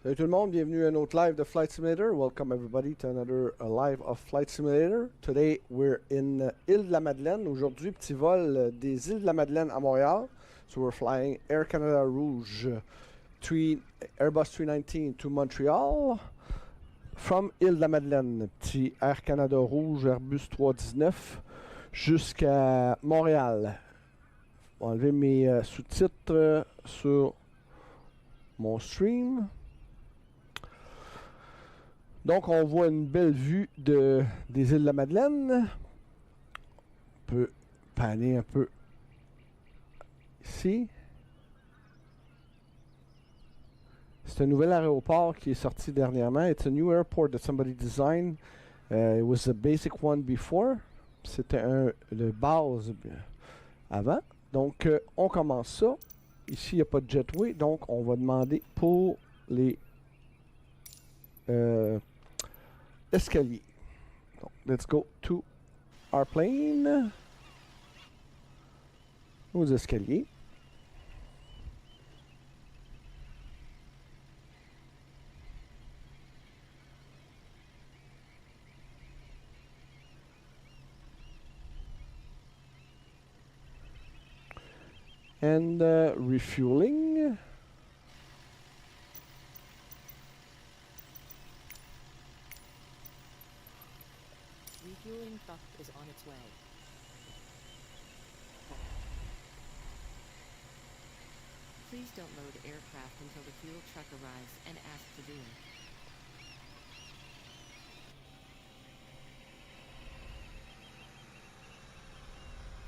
Salut tout le monde, bienvenue à un autre live de Flight Simulator. Welcome everybody to another live of Flight Simulator. Today we're in Île de la Madeleine. Aujourd'hui, petit vol des îles de la Madeleine à Montréal. So we're flying Air Canada Rouge Airbus 319 to Montreal from Île de la Madeleine. Petit Air Canada Rouge Airbus 319 jusqu'à Montréal. Je vais enlever mes sous-titres sur mon stream. Donc, on voit une belle vue des îles de la Madeleine. On peut panner un peu ici. C'est un nouvel aéroport qui est sorti dernièrement. It's a new airport that somebody designed. It was a basic one before. C'était le base avant. Donc, on commence ça. Ici, il n'y a pas de jetway. Donc, on va demander pour les escaliers. Donc, let's go to our plane. Aux escaliers. And refueling. Refueling truck is on its way. Please don't load aircraft until the fuel truck arrives and ask to do it.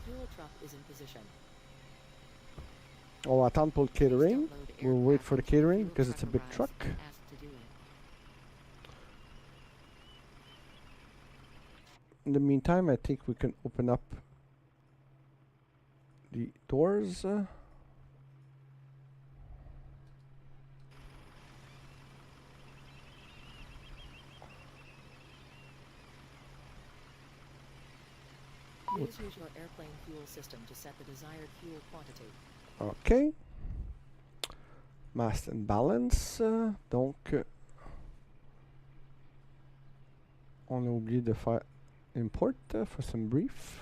Fuel truck is in position. On va attendre pour le catering. We'll wait for the catering because it's a big truck. In the meantime, I think we can open up the doors. Please use your airplane fuel system to set the desired fuel quantity. OK. Mast and balance. Donc, on a oublié de faire import for some brief.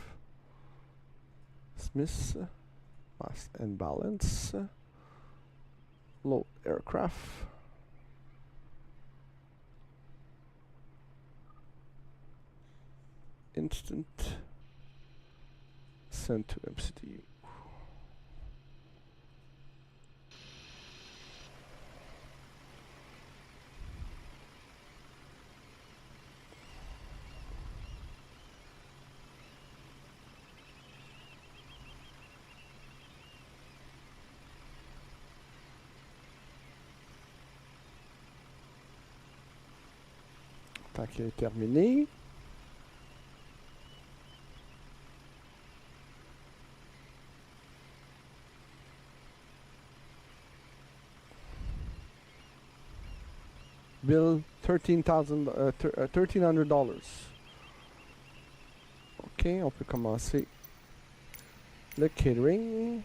Smith. Mast and balance. Load aircraft. Instant. Send to MCDU. Tant qu'il est terminé. Bill $1,300. OK, on peut commencer le catering.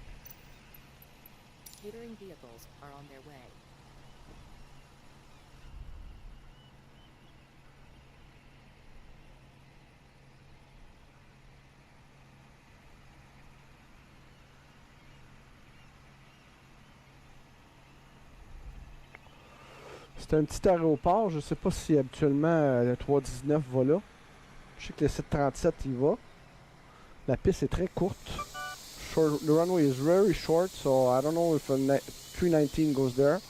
Catering vehicles are on their way. C'est un petit aéroport. Je ne sais pas si habituellement le 319 va là. Je sais que le 737 il va. La piste est très courte. The runway is very short, so I don't know if a 319 goes there.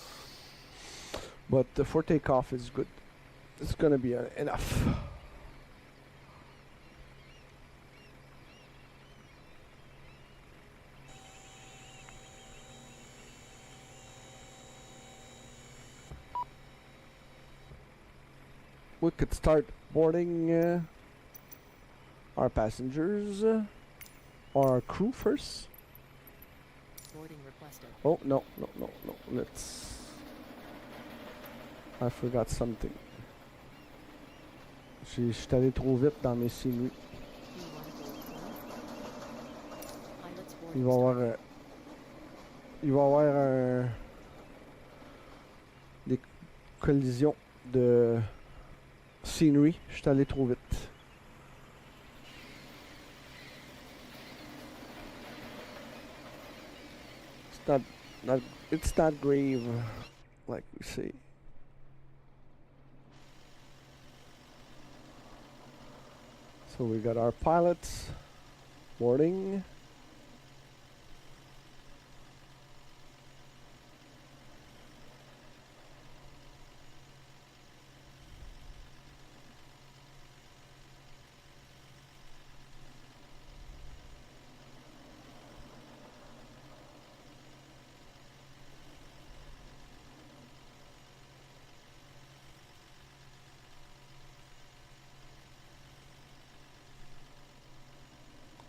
But for takeoff is good. It's gonna be enough. We could start boarding our passengers or our crew first. Boarding requested. Oh, no. Let's... I forgot something. Je suis allé trop vite dans mes scenery. Il va y avoir un... collision de scenery. Je suis allé trop vite. It's not grave, like we say. So we got our pilots boarding.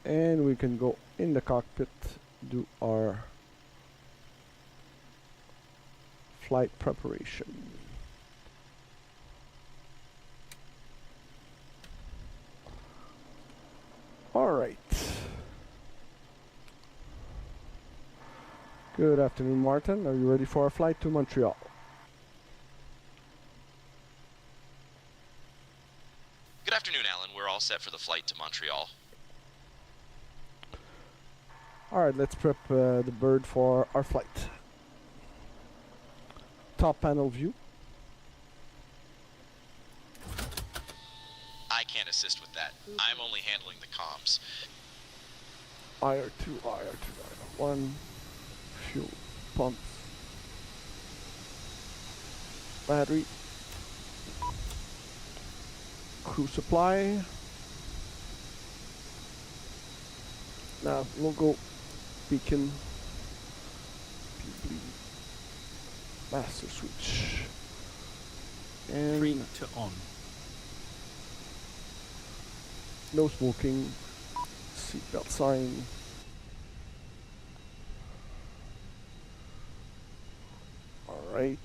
And we can go in the cockpit, do our flight preparation. All right. Good afternoon, Martin. Are you ready for our flight to Montreal? Good afternoon, Alan. We're all set for the flight to Montreal. Alright, let's prep the bird for our flight. Top panel view. I can't assist with that. I'm only handling the comms. IR2, IR2, IR1. Fuel pumps. Battery. Crew supply. Now we'll go beacon. Master switch. And 3 to on. No smoking. Seatbelt sign. Alright.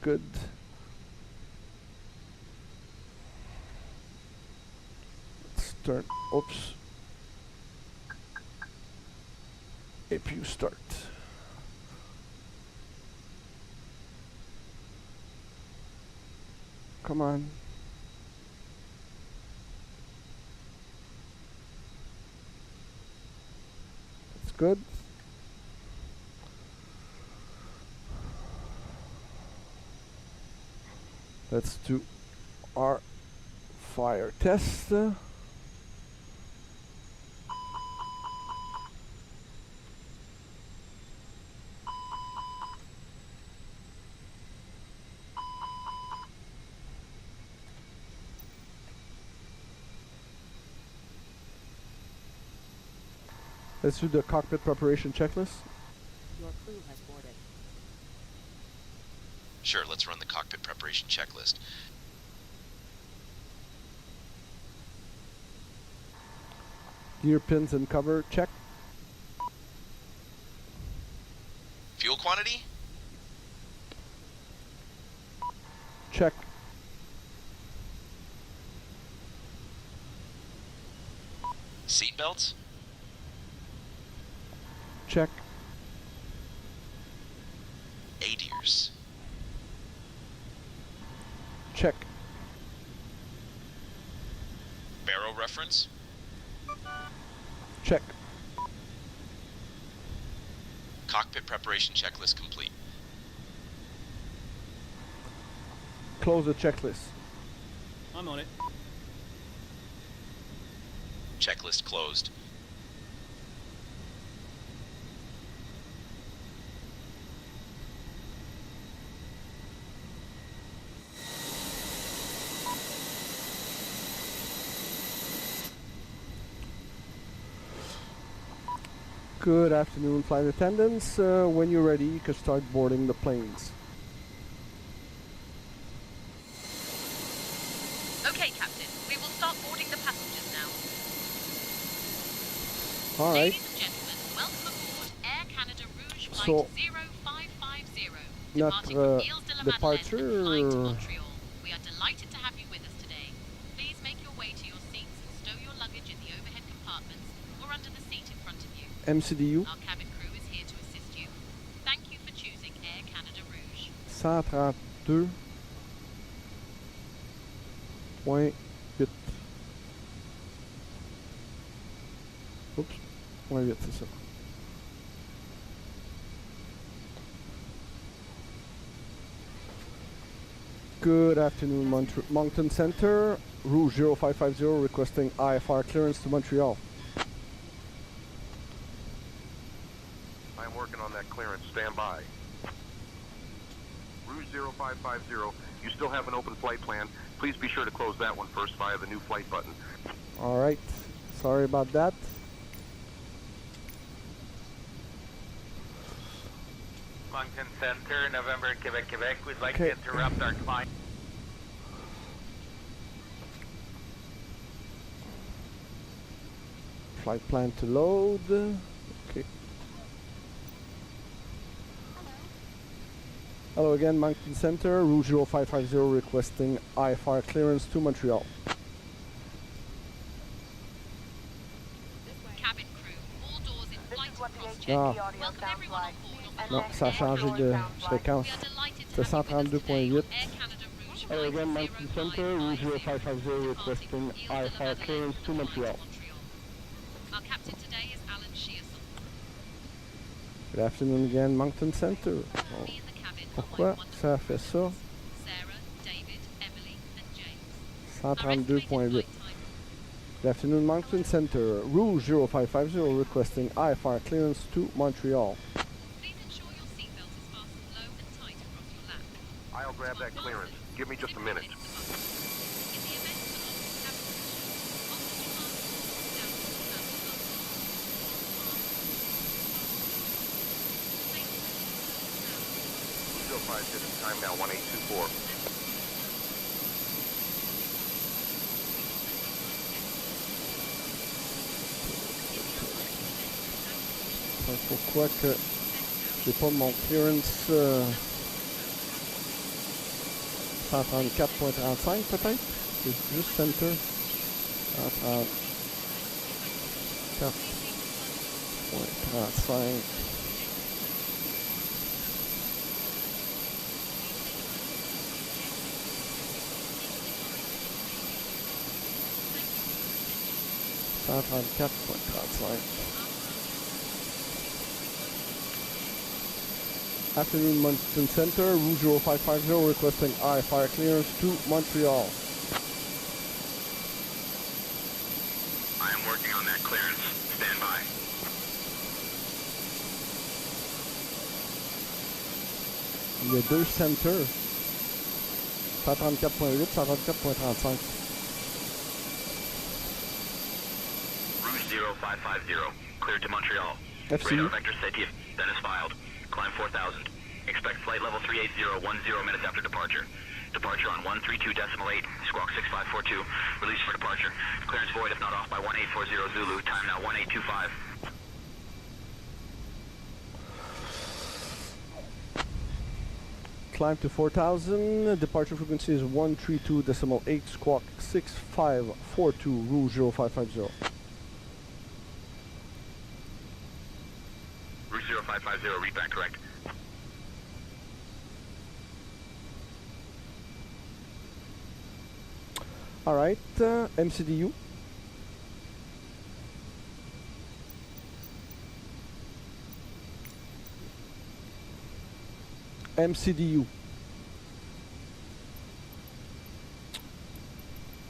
Good. Let's turn. Oops. APU start. Come on. That's good. Let's do our fire test. Let's do the cockpit preparation checklist. Your crew has boarded. Sure, let's run the cockpit preparation checklist. Gear pins and cover, check. Fuel quantity? Check. Seatbelts? Check. ADIRS. Check. Barrow reference? Check. Cockpit preparation checklist complete. Close the checklist. I'm on it. Checklist closed. Good afternoon, flight attendants. When you're ready, you can start boarding the planes. Okay, Captain. We will start boarding the passengers now. All right. Ladies and gentlemen, welcome aboard Air Canada Rouge Flight So, 0550, notre, departing from Iles de la departure, Madeleine and flying to Montreal. We are delighted to have you with us today. Please make your way to your seats and stow your luggage in the overhead compartments or under the seat in front of you. MCDU. Our cabin crew is here to assist you. Thank you for choosing Air Canada Rouge. 130 2.8. Oups, 0.8, c'est ça. Good afternoon, Moncton Center. Rouge 0550 requesting IFR clearance to Montreal. I'm working on that clearance. Stand by. Rouge 0550, you still have an open flight plan. Please be sure to close that one first via the new flight button. All right. Sorry about that. Moncton Center, November, Quebec, Quebec. We'd like to interrupt our climb. Flight plan to load. Okay. Hello again, Moncton Center. Rouge 0550 requesting IFR clearance to Montreal. Cabin crew, all doors in flight cross-check. Ah. Welcome everyone on board. Non, ça a changé de fréquence. We are delighted to C'est have you with us today 132.8. on Air Canada Rouge Hello flight again, Moncton Center. Rouge 0550 requesting IFR clearance to Montreal. Our captain today is Alan Shearson. Good afternoon again, Moncton Center. Me in the cabin are my Pourquoi wonderful ça fait ça? Sarah, David, Emily, and James. Our estimated 132.8. flight time. Good afternoon, Moncton Center. Rouge 0550 requesting IFR clearance to Montreal. Please ensure your seatbelt is fastened low and tight across your lap. I'll grab that clearance. Give me just a minute. In the event of an cabin collision, oxygen mask down to the Rouge 0550, time now 1824. Pourquoi que j'ai pas mon clearance 134.35 peut-être? C'est juste center. 134.35. Afternoon, Moncton Center. Rouge 0550 requesting IFR clearance to Montreal. I am working on that clearance. Stand by. Il y a deux centers. 134.8, 134.35. Rouge 0550, cleared to Montreal. FCU. Radar vector set to Dennis filed. Climb 4000. Expect flight level 380, 10 minutes after departure. Departure on 132.8, squawk 6542. Release for departure. Clearance void if not off by 1840 Zulu. Time now 1825. Climb to 4000. Departure frequency is 132.8, squawk 6542, Rouge 0550. Rouge 0550, read back correct. All right, MCDU. MCDU.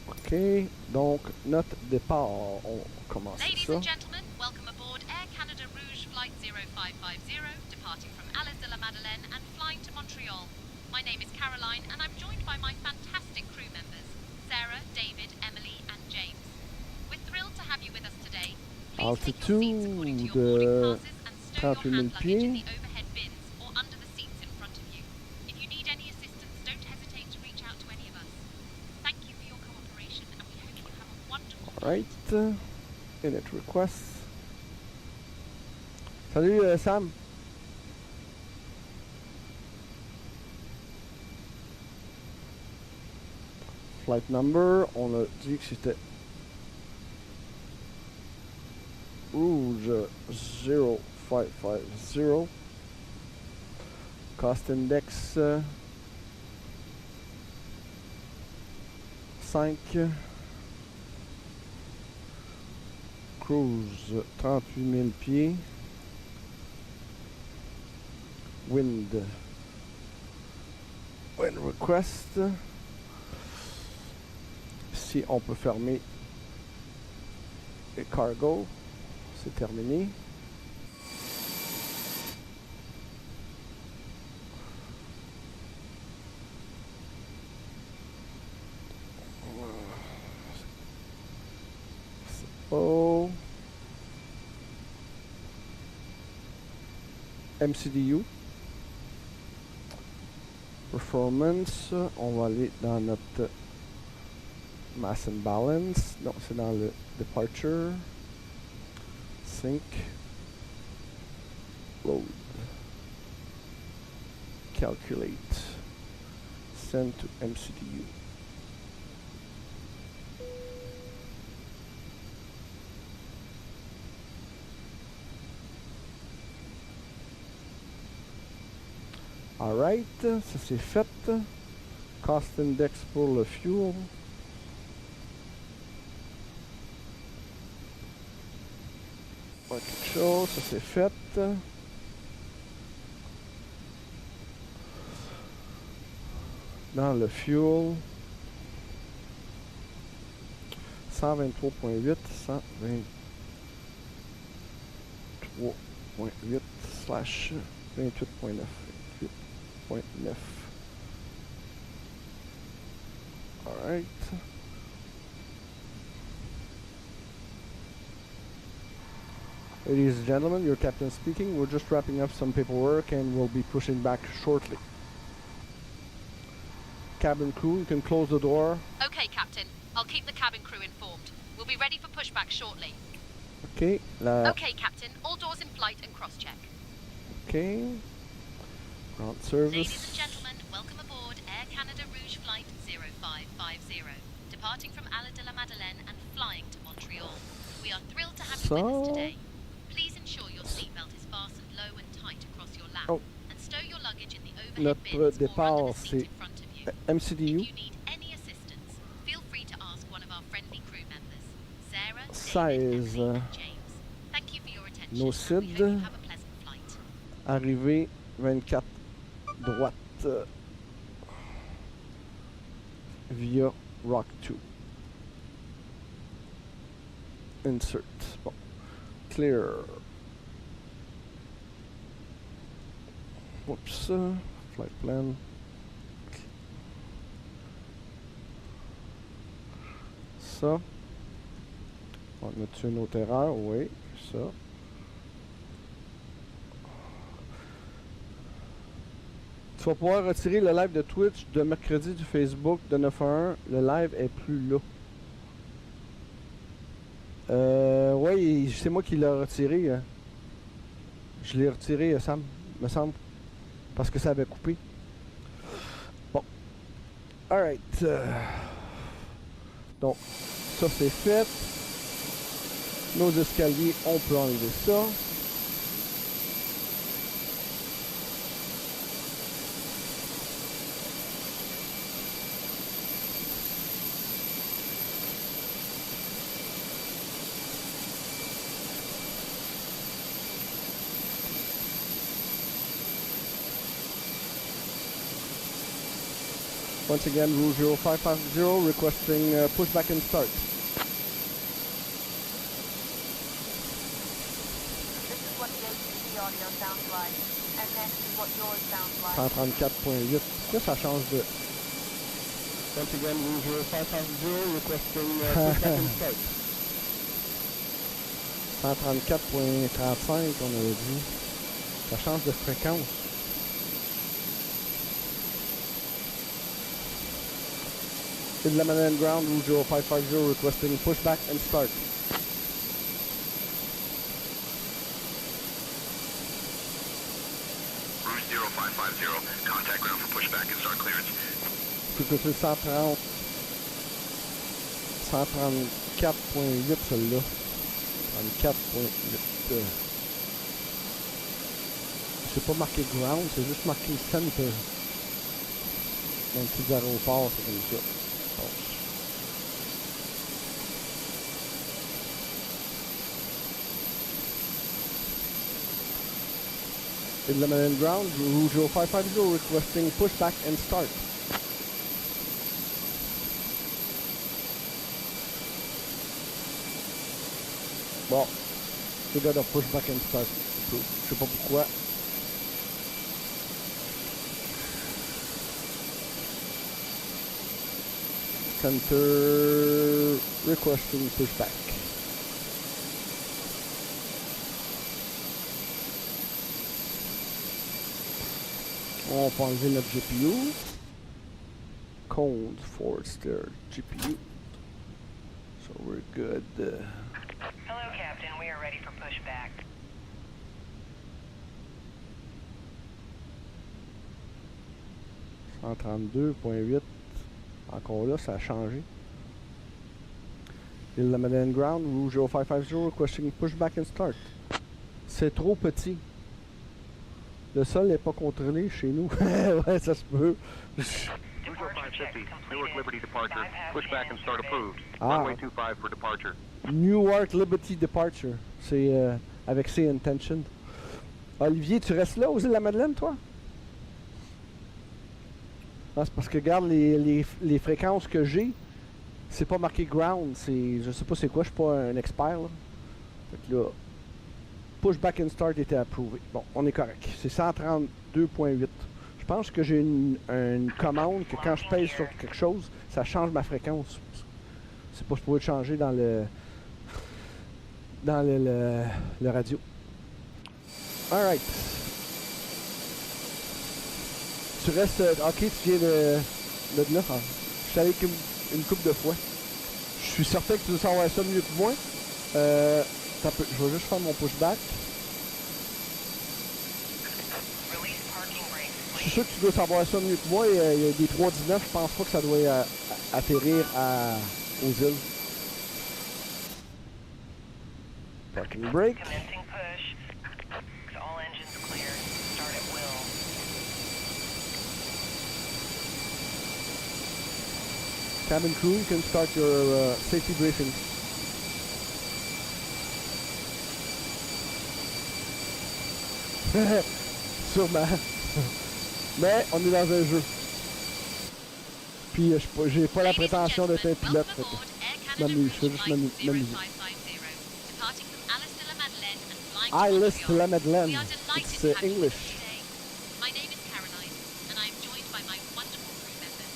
OK, donc notre départ, on commence Ladies ça. and gentlemen, welcome aboard Air Canada Rouge Flight 0550, departing from Iles de la Madeleine and flying to Montreal. My name is Caroline, and I'm joined by my fantastic crew members, Sarah, David, Emily, and James. We're thrilled to have you with us today. Please take your seats according to your boarding passes and stow your 38 000 hand luggage in pieds. the overhead bins or under the seats in front of you. If you need any assistance, don't hesitate to reach out to any of us. Thank you for your cooperation, and we hope you have a wonderful All right, init requests. Salut Sam. Flight number, on a dit que c'était Rouge 0550. Cost index 5. Cruise 38 000 pieds. Wind request. Ici, on peut fermer les cargo. C'est terminé. Oh. MCDU. Performance. On va aller dans notre Mass and Balance. Non, c'est dans le Departure. Sync. Load. Calculate. Send to MCDU. Alright, ça c'est fait. Cost index pour le fuel. Pas quelque chose, ça c'est fait. Dans le fuel. 123.8, 123.8 slash 28.9. 8.9. Alright. Ladies and gentlemen, your captain speaking. We're just wrapping up some paperwork and we'll be pushing back shortly. Cabin crew, you can close the door. Okay, Captain. I'll keep the cabin crew informed. We'll be ready for pushback shortly. Okay. Okay, Captain. All doors in flight and cross-check. Okay. Ground service. Ladies and gentlemen, welcome aboard Air Canada Rouge Flight 0550. Departing from Iles de la Madeleine and flying to Montreal. We are thrilled to have you with us today. Please ensure your seatbelt is fastened low and tight across your lap. Oh. And stow your luggage in the overhead Notre bins or départ, under the seat c'est in front of you. MCDU. If you need any assistance, feel free to ask one of our friendly crew members, Sarah, David, 16. Emily, and James. Thank you for your attention. No and we Sid. hope you have a pleasant flight. Arrivée 24 droite via Rock 2. Insert. Bon. Clear. Oups. Flight plan. Ça. On a-tu une autre erreur? Oui, ça. Tu vas pouvoir retirer le live de Twitch de mercredi du Facebook de 9 à 1. Le live est plus là. Ouais, c'est moi qui l'ai retiré. Hein. Je l'ai retiré, Sam, me semble. Parce que ça avait coupé. Bon. Alright. Donc, ça c'est fait. Nos escaliers, on peut enlever ça. Once again, Rouge 0550 requesting pushback and start. This is what the ATC audio sounds like, and this is what yours sounds like. 134.8. Pourquoi ça change de... Once again, Rouge 0550 requesting pushback and start. 134.35, on avait dit. Ça change de fréquence. In the Madeleine ground, Rouge 0550 requesting pushback and start. Rouge 0550, contact ground for pushback and start clearance. Puis que c'est 130... 134.8 celle-là. 34.8. C'est pas marqué ground, c'est juste marqué center. Dans le petit aéroport, c'est comme ça. In the Madeleine ground, Rouge 0550 requesting pushback and start. Bon, they got a pushback and start. Je sais pas pourquoi. Center requesting pushback. On va enlever notre GPU. Code for their GPU. So we're good. Hello, Captain. We are ready for pushback. « 132.8. Encore là, ça a changé. Il la Madeleine ground, Rouge 0550 requesting pushback and start. C'est trop petit. Le sol n'est pas contrôlé chez nous. Ouais, ça se peut. Rouge 0550, Newark Liberty departure. Pushback and start approved. Ah. Runway 25 for departure. Newark Liberty departure. C'est avec ses intentions. Olivier, tu restes là aux îles de la Madeleine, toi? Ah, c'est parce que regarde les fréquences que j'ai, c'est pas marqué ground, c'est. Je sais pas c'est quoi, je suis pas un expert là. Fait que là. Pushback and start était approuvé. Bon, on est correct. C'est 132.8. Je pense que j'ai une commande que quand je pèse sur quelque chose, ça change ma fréquence. C'est pas supposé changer dans le radio. Alright. Tu restes. Ok, tu viens de là. Je suis allé une couple de fois. Je suis certain que tu veux savoir ça mieux que moi. Je vais juste faire mon pushback. Je suis sûr que tu dois savoir ça mieux que moi. Il y a des 319, je pense pas que ça doit atterrir aux îles. Parking brake. Commencing push. All engines clear. Start at will. Cabin crew, you can start your safety briefing. Sûrement. Mais on est dans un jeu. Puis j'ai pas la prétention d'être un pilote. Fait que je m'amuse, je fais juste m'amuser. Iles to la Madeleine. It's English. My name is Caroline, and I am joined by my wonderful crew members,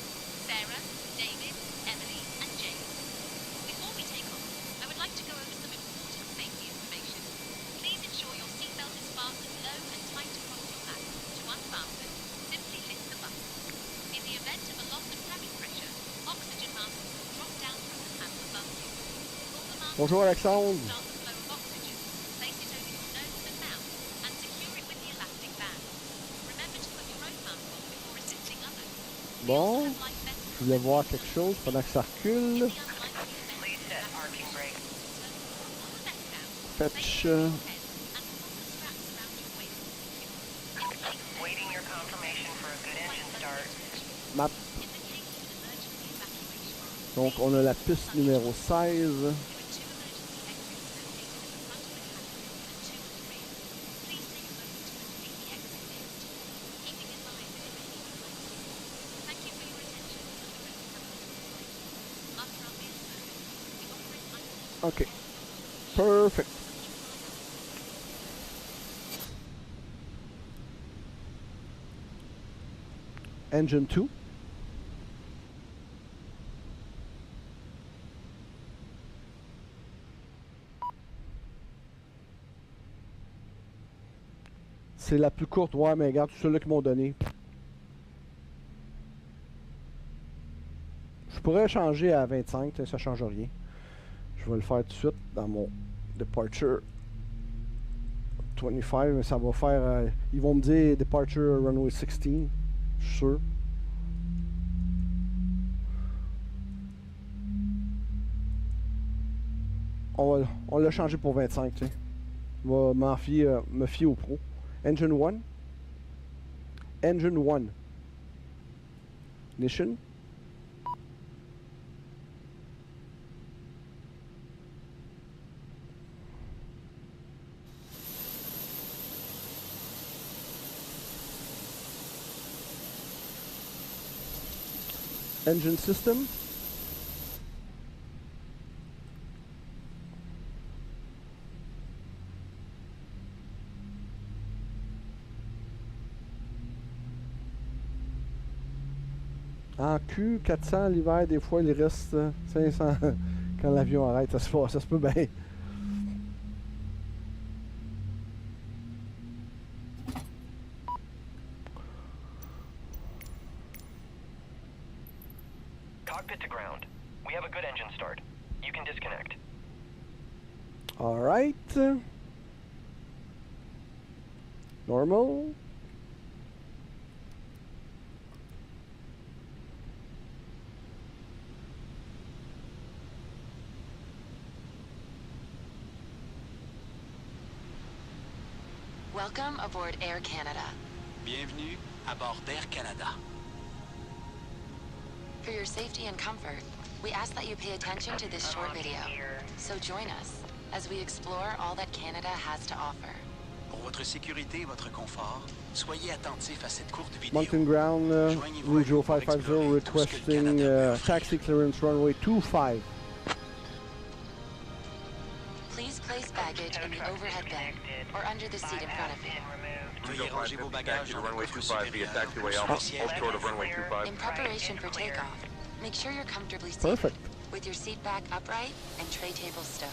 Sarah, David, Emily, and James. Before we take off, I would like to go over some important safety information. Please ensure your seatbelt is fastened low and tight across your back. To unfasten, simply lift the button. In the event of a loss of cabin pressure, oxygen masks will drop down from the panel above you. Pull the mask Bonjour Alexandre. start the flow of oxygen, place it over your nose and mouth, and secure it with the elastic band. Remember to put your own mask on before assisting others. Bon, je voulais voir quelque chose pendant que ça recule. Please set parking brake. Fetch. Waiting your confirmation for a good engine start. Map. Donc on a la piste numéro 16. Ok. Perfect. Engine 2. C'est la plus courte, ouais, mais regarde tout ceux-là qu'ils m'ont donné. Je pourrais changer à 25, ça change rien. Je vais le faire tout de suite dans mon Departure 25, mais ça va faire... ils vont me dire Departure Runway 16, je suis sûr. On l'a changé pour 25, tu sais. Je vais me fier au pro. Engine 1. Engine 1. Ignition. engine system. En Q400 l'hiver, des fois il reste 500 quand l'avion arrête, ça se peut bien. Cockpit to ground. We have a good engine start. You can disconnect. All right. Normal. Welcome aboard Air Canada. Bienvenue à bord d'Air Canada. For your safety and comfort, we ask that you pay attention to this short video. So join us as we explore all that Canada has to offer. Pour votre sécurité et votre confort, soyez attentifs à cette courte vidéo. Mountain ground, Rouge 550 requesting taxi clearance runway 25. Please place baggage in the overhead bin or under the seat in front of you. Veuillez ranger vos bagages dans le coffre supérieur Hold short of runway 25. In preparation for takeoff, make sure you're comfortably seated Perfect. with your seat back upright and tray table stowed.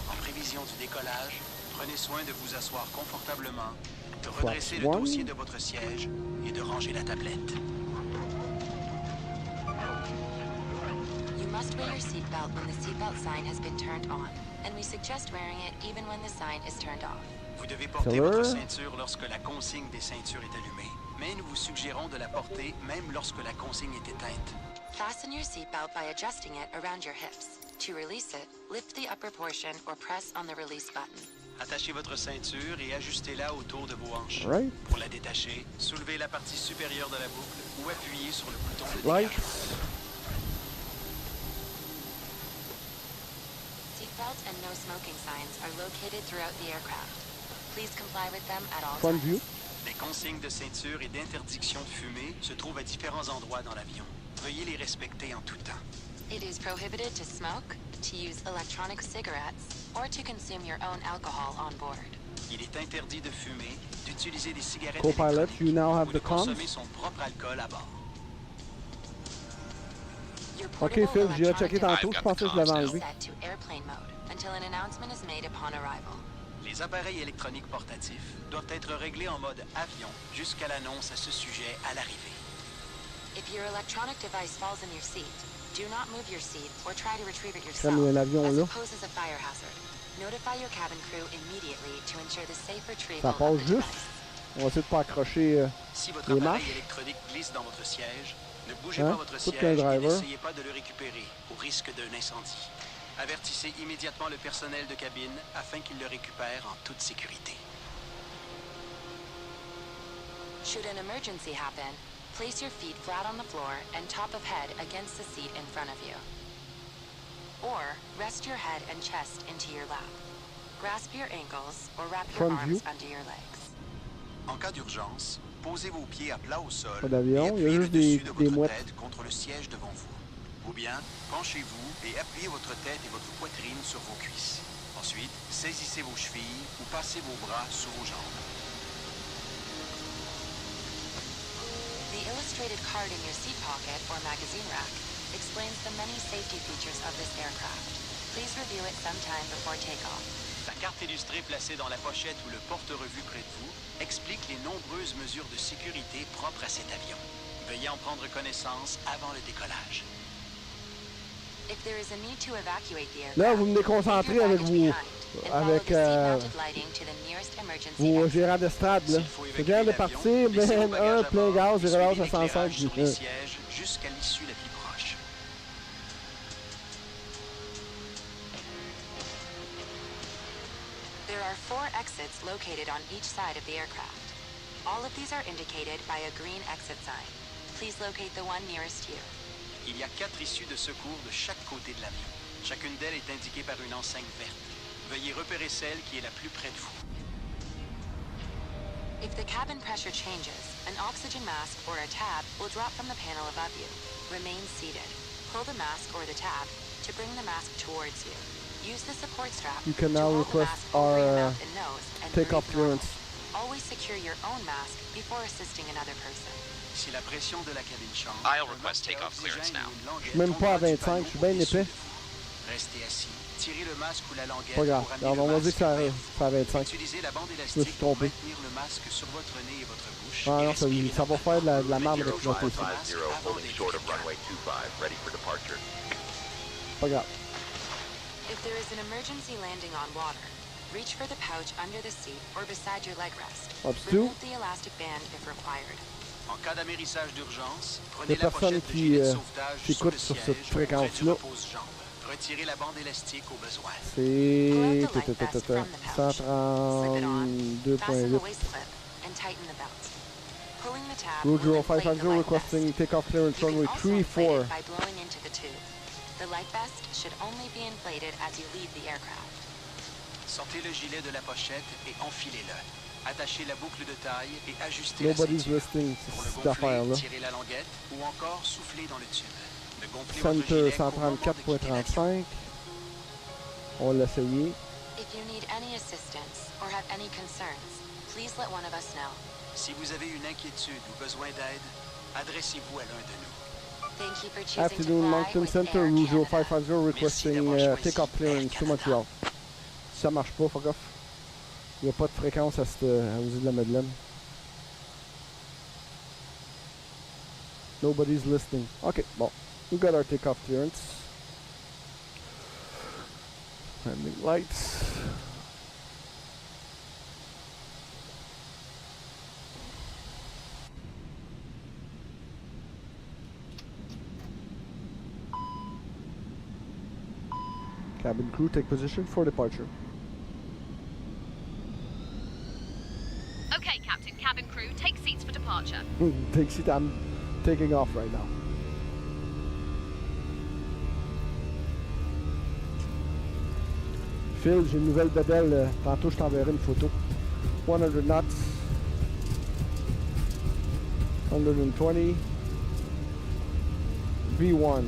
En prévision du décollage, prenez soin de vous asseoir confortablement, de Flaps redresser le one. dossier de votre siège et de ranger la tablette. You must wear your seatbelt when the seatbelt sign has been turned on, and we suggest wearing it even when the sign is turned off. Vous devez porter Killer. votre ceinture lorsque la consigne des ceintures est allumée, mais nous vous suggérons de la porter même lorsque la consigne est éteinte. Fasten your seatbelt by adjusting it around your hips. To release it, lift the upper portion or press on the release button. Attachez votre ceinture et ajustez-la autour de vos hanches. Right. Pour la détacher, soulevez la partie supérieure de la boucle ou appuyez sur le bouton de dégagement. Lights. Seatbelt and no smoking signs are located throughout the aircraft. Please comply with them at all Front times. view. Les consignes de ceinture et d'interdiction de fumer se trouvent à différents endroits dans l'avion. Veuillez les respecter en tout temps. It is prohibited to smoke, to use electronic cigarettes, or to consume your own alcohol on board. Il est interdit de fumer, d'utiliser des cigarettes Co-pilot, électroniques you now have ou the de consommer comms. son propre alcool à bord. Your Ok, portable Phil, j'ai electronic checké tantôt, je I've got pensais que je l'avais the comms enlevé. set to airplane mode until an announcement is made upon arrival. Les appareils électroniques portatifs doivent être réglés en mode avion jusqu'à l'annonce à ce sujet à l'arrivée. If your electronic device falls in your seat, do not move your seat or try to retrieve it yourself, Comme l'avion as là. it poses a fire hazard. Notify your cabin crew immediately to ensure the safe retrieval Ça of passe the juste. device. On va essayer de pas accrocher. Si votre Les appareil marches. électronique glisse dans votre siège, ne bougez Hein? pas votre Tout siège qu'un et driver. n'essayez pas de le récupérer au risque d'un incendie. Avertissez immédiatement le personnel de cabine afin qu'il le récupère en toute sécurité. Should an emergency happen, place your feet flat on the floor and top of head against the seat in front of you. Or rest your head and chest into your lap. Grasp your ankles or wrap your Front arms view. under your legs. En cas d'urgence, posez vos pieds à plat au sol Pas d'avion, et il y a appuyez juste le dessus de des votre mouettes. tête contre le siège devant vous. Ou bien, penchez-vous et appuyez votre tête et votre poitrine sur vos cuisses. Ensuite, saisissez vos chevilles ou passez vos bras sous vos jambes. The illustrated card in your seat pocket or magazine rack explains the many safety features of this aircraft. Please review it sometime before takeoff. La carte illustrée placée dans la pochette ou le porte-revue près de vous explique les nombreuses mesures de sécurité propres à cet avion. Veuillez en prendre connaissance avant le décollage. If there is a need to evacuate the aircraft, Là, vous me déconcentrez leave your avec baggage vous. behind and follow Avec the seat-mounted lighting to the nearest emergency vos exit. gérants d'estrade. là. S'il faut C'est évacuer bien de l'avion, partir, laissez vos ben bagages un à plein bord gaz, et et relâche suivez à 105. l'éclairage sur les sièges jusqu'à l'issue la plus proche. There are 4 exits located on each side of the aircraft. All of these are indicated by a green exit sign. Please locate the one nearest you. Il y a 4 issues de secours de chaque côté de l'avion. Chacune d'elles est indiquée par une enseigne verte. Veuillez repérer celle qui est la plus près de vous. If the cabin pressure changes, an oxygen mask or a tab will drop from the panel above you. Remain seated. Pull the mask or the tab to bring the mask towards you. Use the support strap You can to now hold the request mask over your our mouth and nose and takeoff breathe normal. clearance. Always secure your own mask before assisting another person. Si la pression de la cabine change, I'll request takeoff clearance now. Je suis même pas à 25, je suis bien épais. Restez assis. Tirez le masque ou la languette Pas grave. pour amener Alors, on le va dire masque que ça vers vous. à 25. Utilisez la bande Je me élastique suis pour trompé. maintenir le masque sur votre nez et votre bouche. Ah et non, respirer ça va faire de la merde avec notre aussi. 050, holding short of runway 25, ready for departure. Pas grave. If there is an emergency landing on water, reach for the pouch under the seat or beside your leg rest. Remove the elastic band if required. En cas d'amérissage d'urgence, Les prenez la personnes pochette de qui gilet de sauvetage sous écoutent le sur siège cette près du fréquence-là, repose-jambes. Retirez la bande élastique au besoin. c'est Pull out the life vest from the pouch. Slip it on, fasten the 132.8. waist clip, and tighten the belt. Pulling the tab Rouge will inflate the 0550 life requesting vest. takeoff clearance You can runway also inflate 34. it by blowing into the tube. The life vest should only be inflated as you leave the aircraft. Sortez le gilet de la pochette et enfilez-le. Attachez la boucle de taille et ajustez la Nobody's ceinture. listening Pour to le cette gonfler, affaire-là. tirez la languette ou encore soufflez dans le tube. Ne gonflez votre Center gilet qu'au moment de quitter l'avion. 134.35. On l'a essayé. If you need any assistance or have any concerns, please let one of us know. Si vous avez une inquiétude ou besoin d'aide, adressez-vous à l'un de nous. Thank you for choosing to Afternoon, fly Moncton with Center, Air Rouge Canada. 0550 requesting takeoff clearance to Montreal. Si ça marche pas, fuck off. Il n'y a pas de fréquence aux îles de la Madeleine. Nobody's listening. Ok, bon. We got our takeoff clearance. Landing lights. Cabin crew, take position for departure. Okay, Captain, cabin crew, take seats for departure. Take seat, I'm taking off right now. Phil, j'ai une nouvelle d'Adèle. Tantôt, je t'enverrai une photo. 100 knots. 120. V1.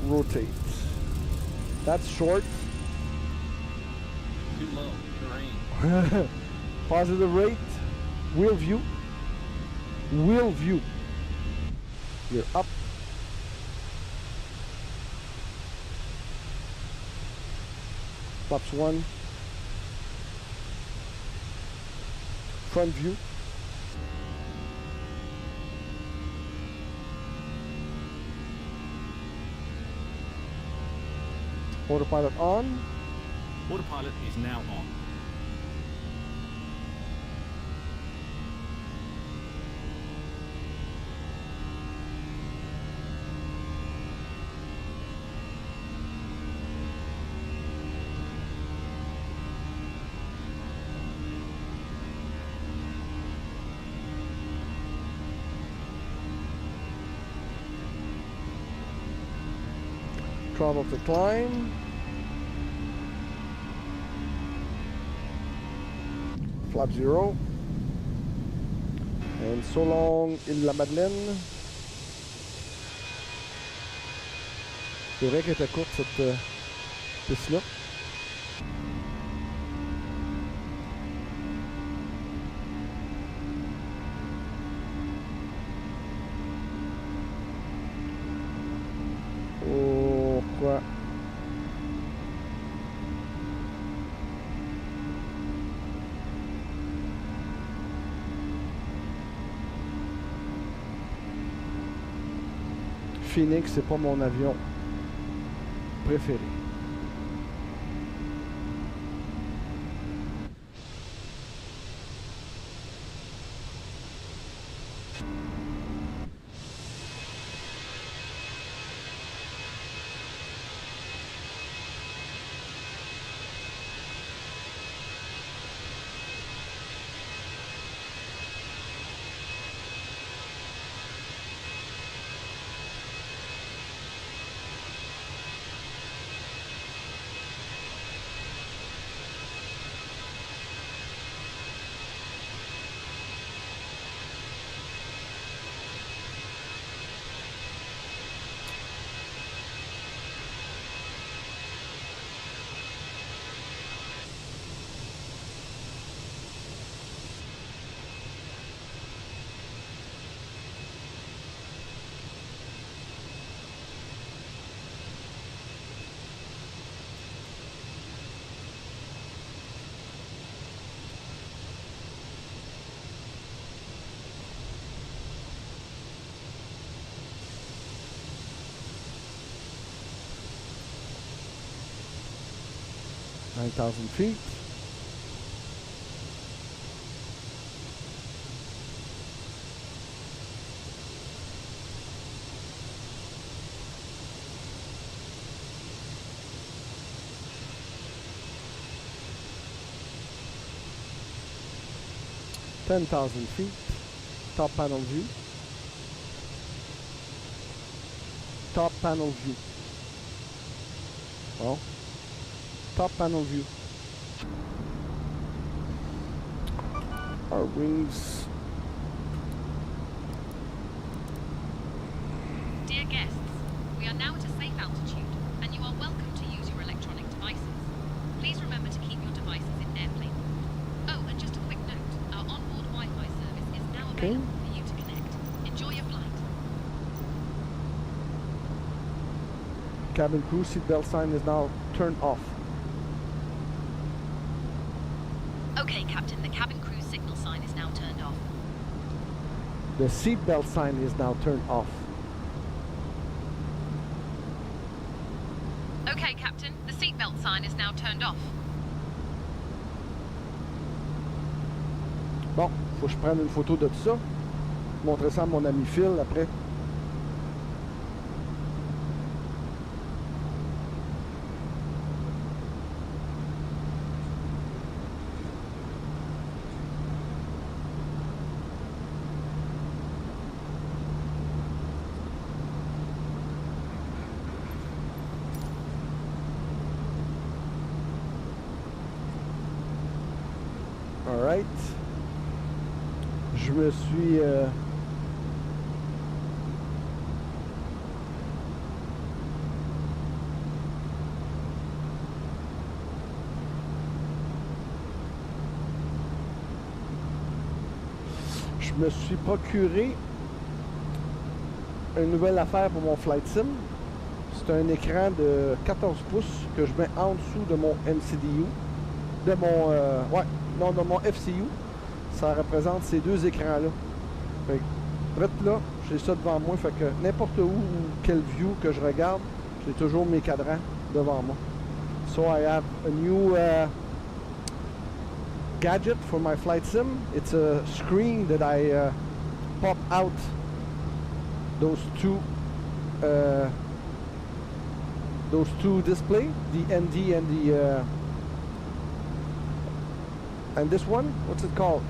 Rotate. That's short. Too low. Terrain. Positive rate. Wheel view. Wheel view. You're up. Flaps 1. Front view. Autopilot on. Autopilot is now on. Throttle to climb. Flap 0. And so long, Île de la Madeleine. C'est vrai qu'elle était courte cette piste-là. Pourquoi? Fenix, c'est pas mon avion préféré. 9,000 feet. $10,000 feet. Top panel view. Top panel view. Well, top panel view. Our wings. Dear guests, we are now at a safe altitude, and you are welcome to use your electronic devices. Please remember to keep your devices in airplane. Oh, and just a quick note, our onboard Wi-Fi service is now available for you to connect. Enjoy your flight. Cabin crew seatbelt sign is now turned off. Okay, Captain, the cabin crew signal sign is now turned off. The seatbelt sign is now turned off. Okay, Captain, the seatbelt sign is now turned off. Bon, faut que je prenne une photo de tout ça. Montrer ça à mon ami Phil après. Alright. Je me suis... Je me suis procuré une nouvelle affaire pour mon Flight Sim. C'est un écran de 14 pouces que je mets en dessous de mon MCDU. De mon... de mon FCU. Ça représente ces deux écrans-là. Fait que, drette là, j'ai ça devant moi. Fait que n'importe où ou quel view que je regarde, j'ai toujours mes cadrans devant moi. So I have a new gadget for my Flight Sim. It's a screen that I pop out those two display, the ND and the and this one, what's it called?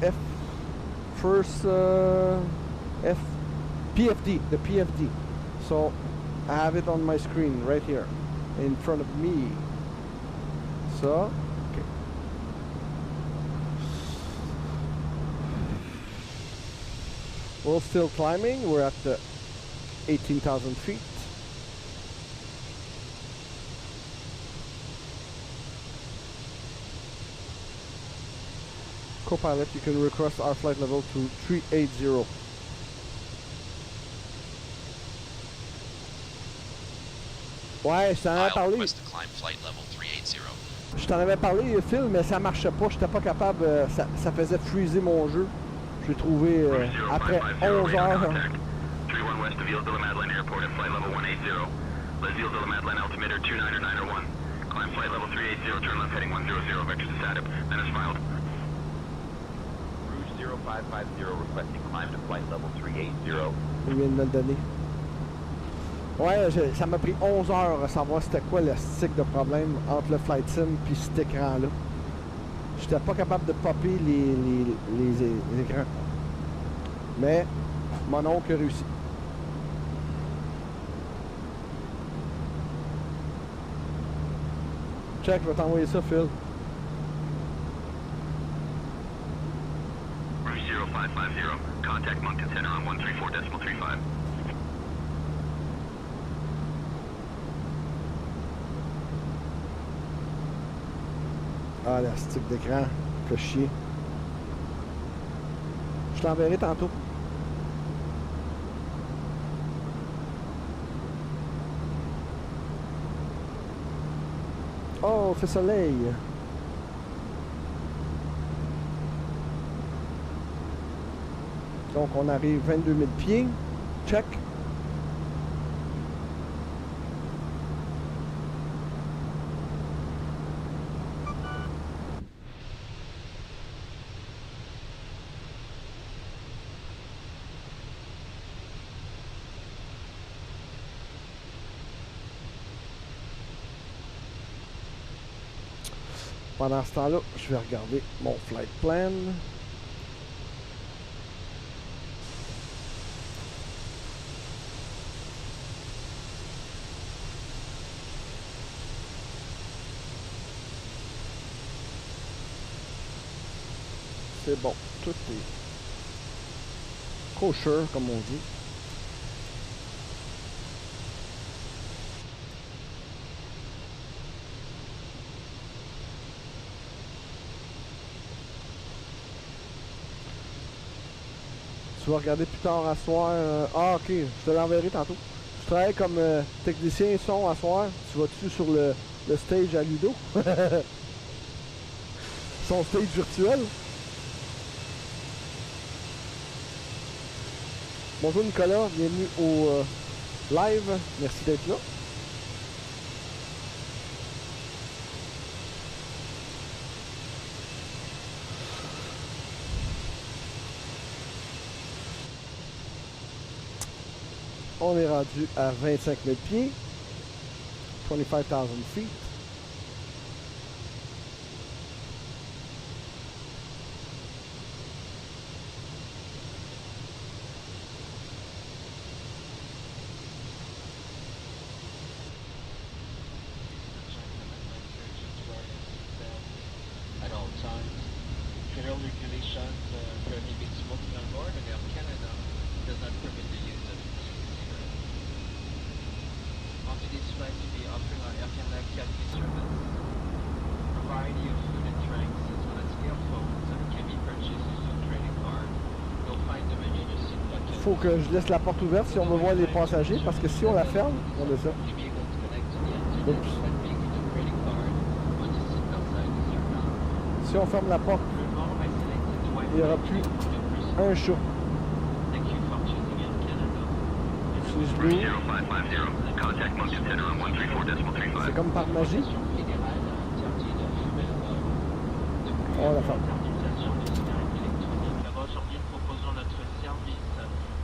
PFD, the PFD. So I have it on my screen right here in front of me. So, okay. We're still climbing. We're at the 18,000 feet. Co-pilot, you can request our flight level to 380. Ouais, je t'en avais parlé. Je t'en avais parlé, Phil, mais ça marchait pas. J'étais pas capable. Ça faisait freezer mon jeu. J'ai trouvé après 11 heures. 31 west of Iles de la Madeleine Airport at flight level 180. Les Iles de la Madeleine altimeter 29901. Climb flight level 380, turn left heading 100, vectors to SATIP, then is filed. Rouge 0550 requesting climb to flight level 380. Il vient de me le donner. Ouais, ça m'a pris 11 heures à savoir c'était quoi le stick de problème entre le Flight Sim et cet écran-là. J'étais pas capable de popper les écrans. Mais mon oncle a réussi. Check, je vais t'envoyer ça, Phil. Rouge 0550, contact Moncton Center on 134.35. Ah, la stick d'écran, fait chier. Je t'enverrai tantôt. Oh, fait soleil. Donc, on arrive 22 000 pieds. Check. Pendant ce temps-là, je vais regarder mon flight plan. C'est bon, tout est kosher, comme on dit. Tu vas regarder plus tard à soir. Ah, ok, je te l'enverrai tantôt. Je travaille comme technicien son à soir. Tu vas-tu sur le stage à Ludo? Son stage virtuel? Bonjour Nicolas, bienvenue au live. Merci d'être là. On est rendu à 25 000 pieds, 25 000 feet. At all times. Federal regulations prohibit smoking on board, and Air Canada does not permit the use of cigarettes. On today's flight, we'll be offering our Air Canada cabin service, a variety of food and drinks, as well as earphones that can be purchased using a credit card. You'll find the menu in your seat bucket. Faut que je laisse la porte ouverte si on veut voir les passagers, parce que si on la ferme, on a ça. Oups. Si on ferme la porte, il n'y aura plus un chat. Si je l'ouvre, c'est comme par magie. On la ferme. Aujourd'hui, nous proposons notre service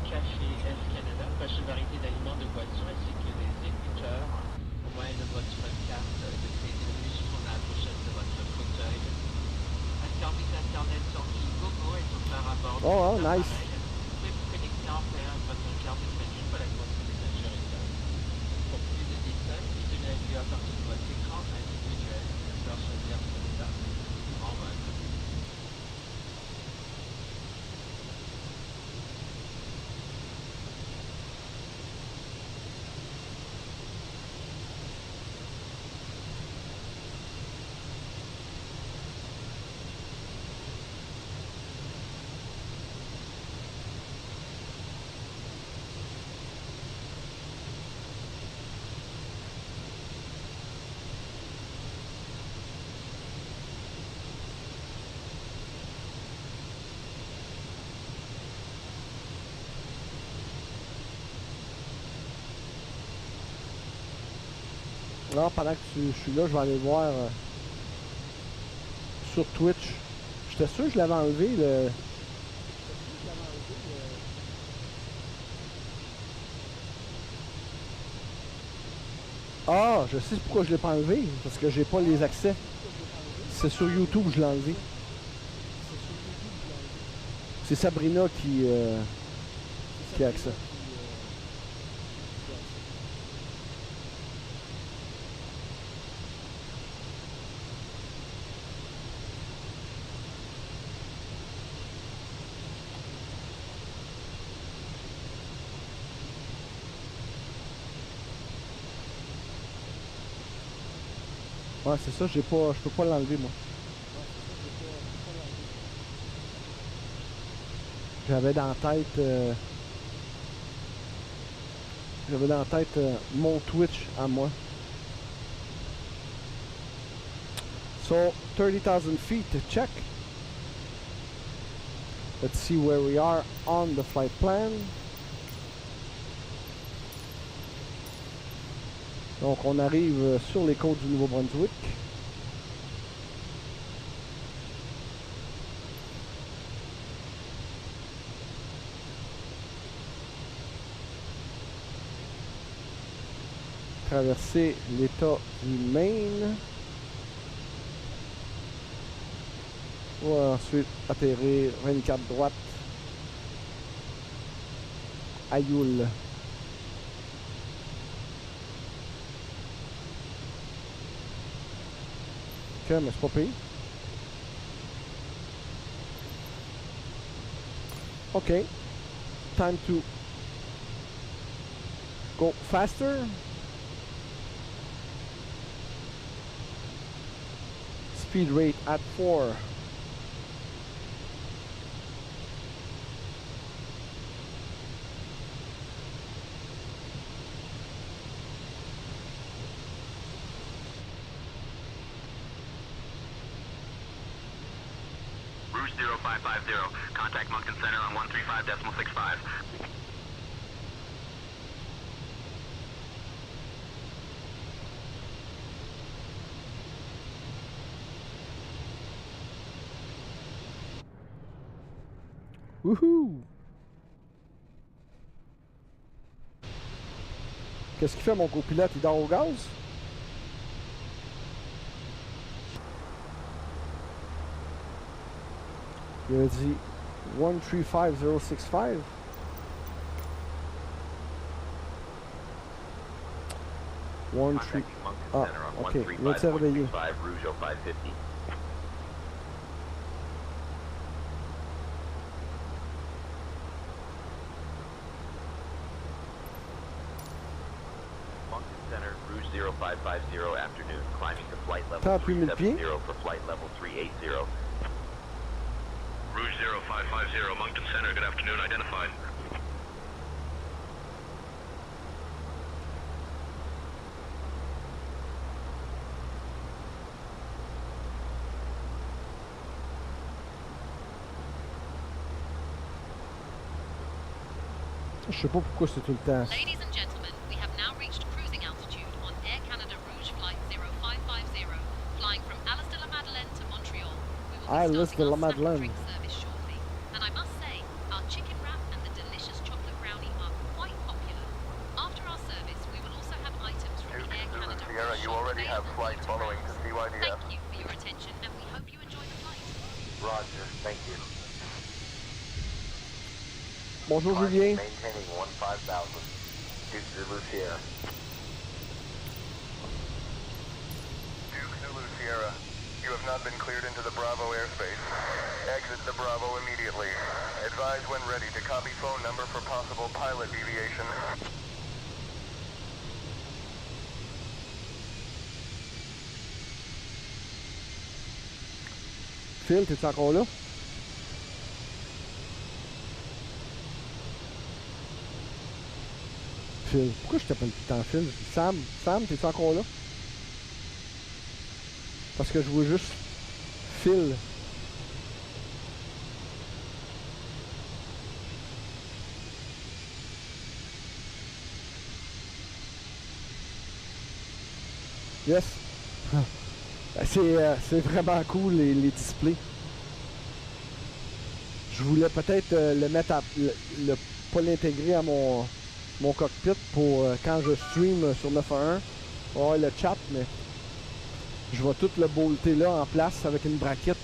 Café Air Canada, fraîche variété d'aliments, de boissons ainsi que des écouteurs au moyen de votre carte de crédit jusqu'à la pochette de votre fauteuil. Un service internet sorti Gogo est offert à bord. Oh, nice. Vous pouvez vous connecter en paix avec votre carte de crédit pour la consommation des majoritaires. Pour plus de détails, visitez la vidéo à partir de votre écran individuel. J'espère choisir celui-là. Au revoir. Là, pendant que je suis là, je vais aller voir sur Twitch. J'étais sûr que je l'avais enlevé le. Ah, je sais pourquoi je l'ai pas enlevé. Parce que j'ai pas les accès. C'est sur YouTube que je l'ai enlevé. C'est Sabrina qui a accès. Ouais, c'est ça, je peux pas l'enlever, moi. J'avais dans la tête mon Twitch à moi. So, 30,000 feet, check. Let's see where we are on the flight plan. Donc, on arrive sur les côtes du Nouveau-Brunswick. Traverser l'État du Maine. On va ensuite atterrir 24 droite à CYUL. Ok, mais c'est pas pire. Ok. Time to go faster. Speed rate at 4. Rouge 0550, contact Moncton Center on 135.65. Wouhou! Qu'est-ce qu'il fait mon copilote? Il dort au gaz? Il a dit 135065. One three. Ah, ok. Il va se réveiller. Rouge 0550. Moncton Center, Rouge 0550, afternoon, climbing to flight level 370 for flight level 380. Rouge 0550, Moncton Center, good afternoon, identified. Je sais pas pourquoi c'est tout le temps. Ladies and gentlemen, we have now reached cruising altitude on Air Canada Rouge Flight 0550, flying from Iles de la Madeleine to Montreal. We will be Iles starting de la our snack and Madeleine. drink service shortly. And I must say, our chicken wrap and the delicious chocolate brownie are quite popular. After our service, we will also have items from the Air Canada Sierra, Rouge you already have flights following to CYGR. Thank you for your attention, and we hope you enjoy the flight. Roger, thank you. Bonjour Julien. Maintaining 15,000. Duke Zulu Sierra. Duke Zulu Sierra, you have not been cleared into the Bravo airspace. Exit the Bravo immediately. Advise when ready to copy phone number for possible pilot deviation. Phil, t'es encore là? Phil. Pourquoi je t'appelle tout le temps Phil? Sam, t'es encore là? Parce que je vois juste Phil. Yes. C'est vraiment cool les displays. Je voulais peut-être le mettre à pas l'intégrer à mon cockpit pour quand je stream sur 9.1. On va avoir le chat, mais je vais tout le bolter là en place avec une braquette.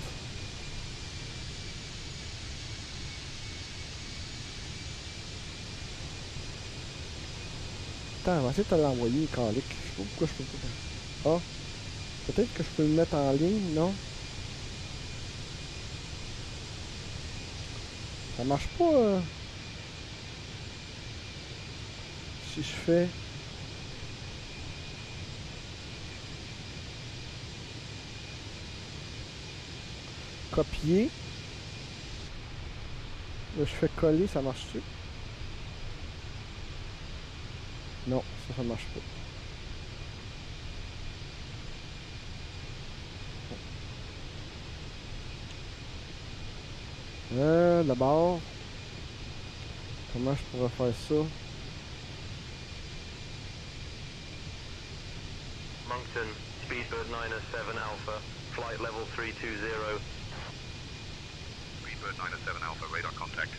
Attends, on va essayer de te l'envoyer, Calic. Je sais pas pourquoi je peux pas. Ah, peut-être que je peux le mettre en ligne, non? Ça marche pas. Si je fais copier, là je fais coller, ça marche-tu? Non, ça marche pas. D'abord, comment je pourrais faire ça? Moncton, Speedbird 907 Alpha, flight level 320. Speedbird 907 Alpha, radar contact.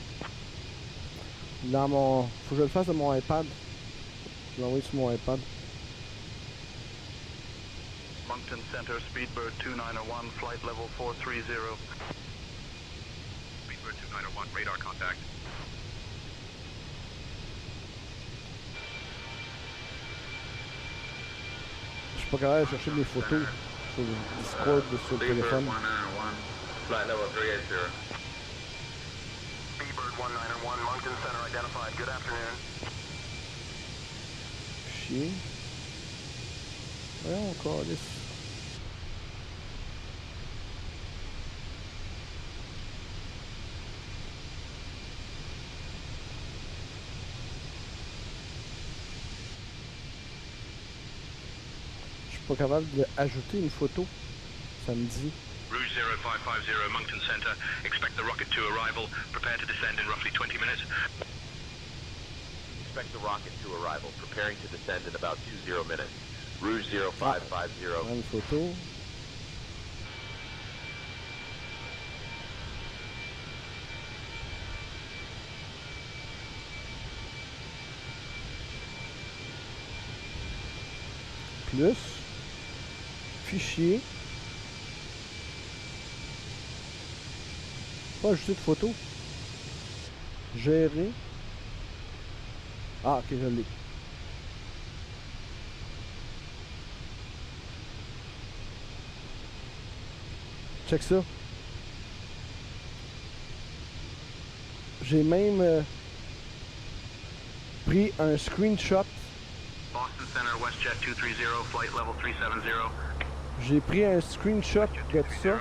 Dans mon... Faut que je le fasse de mon iPad. Je vais l'envoyer sur mon iPad. Moncton Center, Speedbird 2901, flight level 430. Speedbird 2901, radar contact. Je suis pas capable de chercher mes photos sur le Discord sur le téléphone. Flight level 380. Speedbird 1901, Moncton Center identified. Good afternoon. Chier. Voyons encore lisse. Je suis pas capable d'ajouter une photo. Ça me dit. Rouge 0550, Moncton Center. Expect the rocket to arrival. Prepare to descend in roughly 20 minutes. Expect the rocket to arrival. Preparing to descend in about 20 minutes. Rouge 0550. Une photo. Plus. Fichier. Pas ajouter de photo. Gérer. Ah, ok, je l'ai. Check ça. J'ai même pris un screenshot. Boston Center, WestJet 230, flight level 370. J'ai pris un screenshot de tout ça,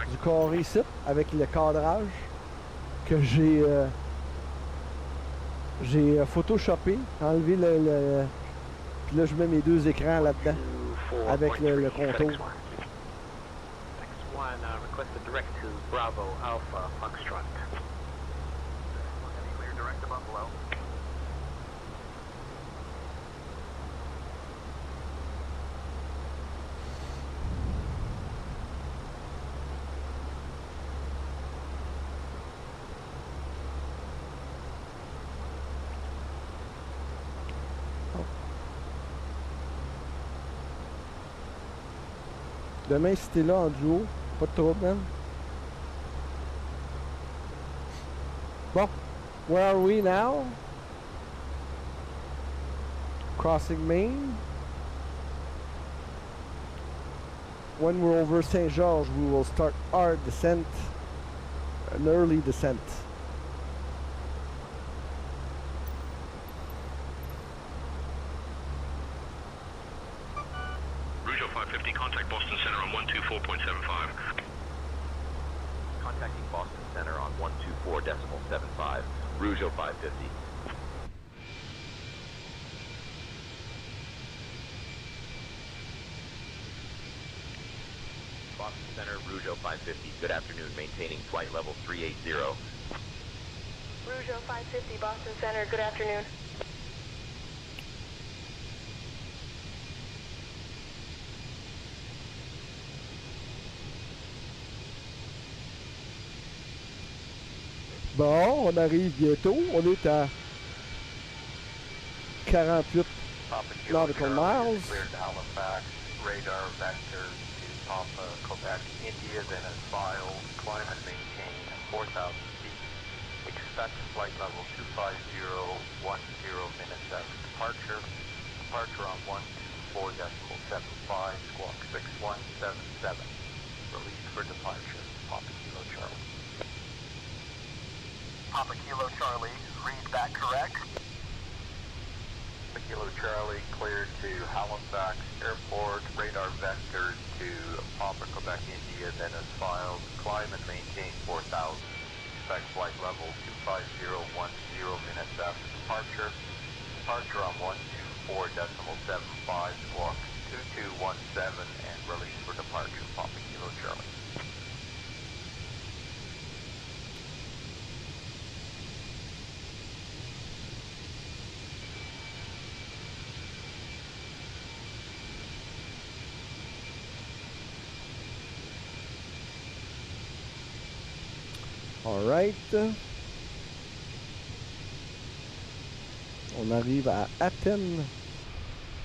du carré ici, avec le cadrage que j'ai photoshopé, enlevé le puis là je mets mes deux écrans là-dedans avec le contour. Requested direct to Bravo Alpha Foxtrot. Clear direct to Buffalo. Demain si t'es là en duo, pas de trouble, man. Bon, where are we now? Crossing Main. When we're over St. George, we will start our descent, an early descent. Rouge 0550, contact Boston Center on 124.75. Contacting Boston Center on 124.75. Rouge 0550. Boston Center, Rouge 0550. Good afternoon. Maintaining flight level 380. Rouge 0550, Boston Center, good afternoon. Bon, on arrive bientôt. On est à 48 nautical miles. Cleared to Halifax, radar vector to Papa, Quebec, India, then as filed, climb and maintain 4,000 feet. Expect flight level 25010 minutes after departure. Departure on 124.75, squawk 6177. Release for departure, Papa Kilo Charlie. Papa Kilo Charlie, read that correct? Papa Kilo Charlie, cleared to Halifax Airport, radar vector to Papa, Quebec, India, then as filed, climb and maintain 4,000. Expect flight level 25010 minutes after departure. Departure on 124.75, squawk 2217, and release for departure, Papa Kilo Charlie. Alright. On arrive à Athènes,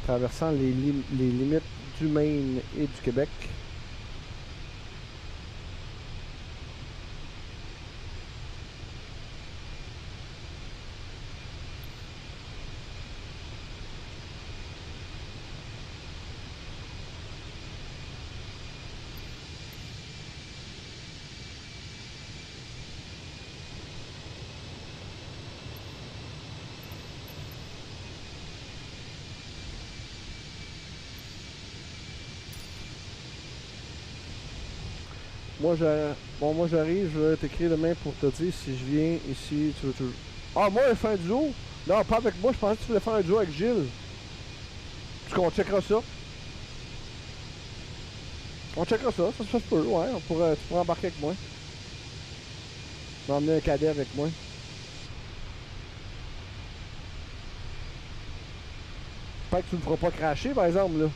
traversant les limites du Maine et du Québec. Moi j'arrive, je vais t'écrire demain pour te dire si je viens ici, tu veux. Ah, moi, je fais un duo? Non, pas avec moi, je pensais que tu voulais faire un duo avec Gilles. Est-ce qu'on checkera ça? On checkera ça, ça se peut, ouais, tu pourrais embarquer avec moi. Je vais emmener un cadet avec moi. Peut-être que tu ne me feras pas cracher, par exemple, là.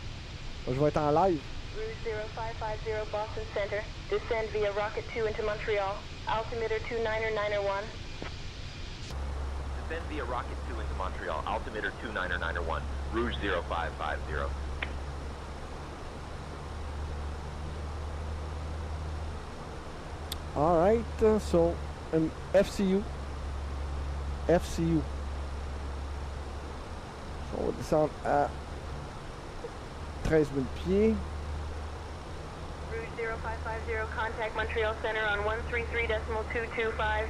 Je vais être en live. Rouge 0550 Boston Center. Descend via Rocket 2 into Montreal. Altimeter 29901. Descend via Rocket 2 into Montreal. Altimeter 29901. Rouge 0550. Alright, so FCU. FCU. So, on va descendre à 13 000 pieds. Rouge 0550, contact Montreal Center on 133.225.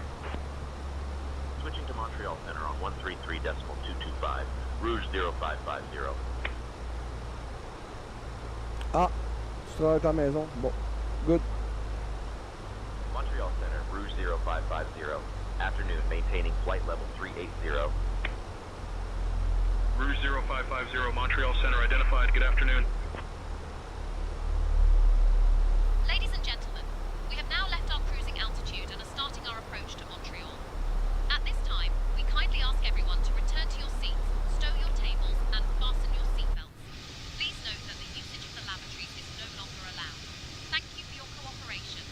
Switching to Montreal Center on 133.225. Rouge 0550. Ah, tu travailles à ta maison. Bon, good. Montreal Center, Rouge 0550. Afternoon, maintaining flight level 380. Rouge 0550, Montreal Center identified. Good afternoon. Ladies and gentlemen, we have now left our cruising altitude and are starting our approach to Montreal. At this time, we kindly ask everyone to return to your seats, stow your tables, and fasten your seatbelts. Please note that the usage of the lavatories is no longer allowed. Thank you for your cooperation.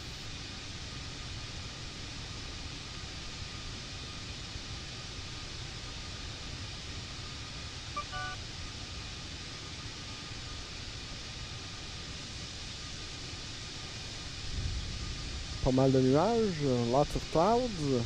Pas mal de nuages, lots of clouds.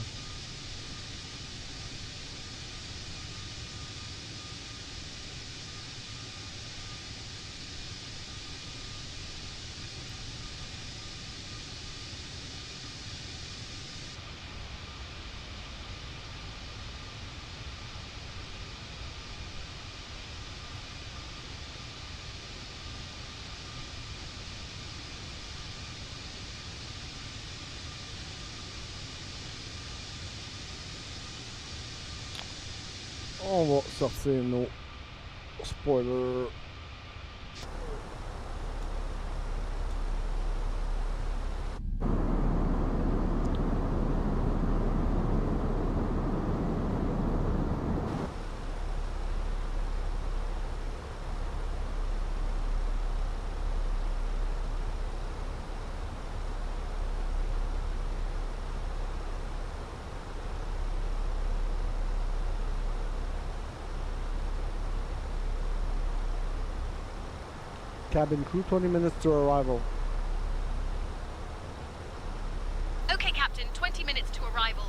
On va sortir nos spoilers. Cabin crew, 20 minutes to arrival. Okay, Captain, 20 minutes to arrival.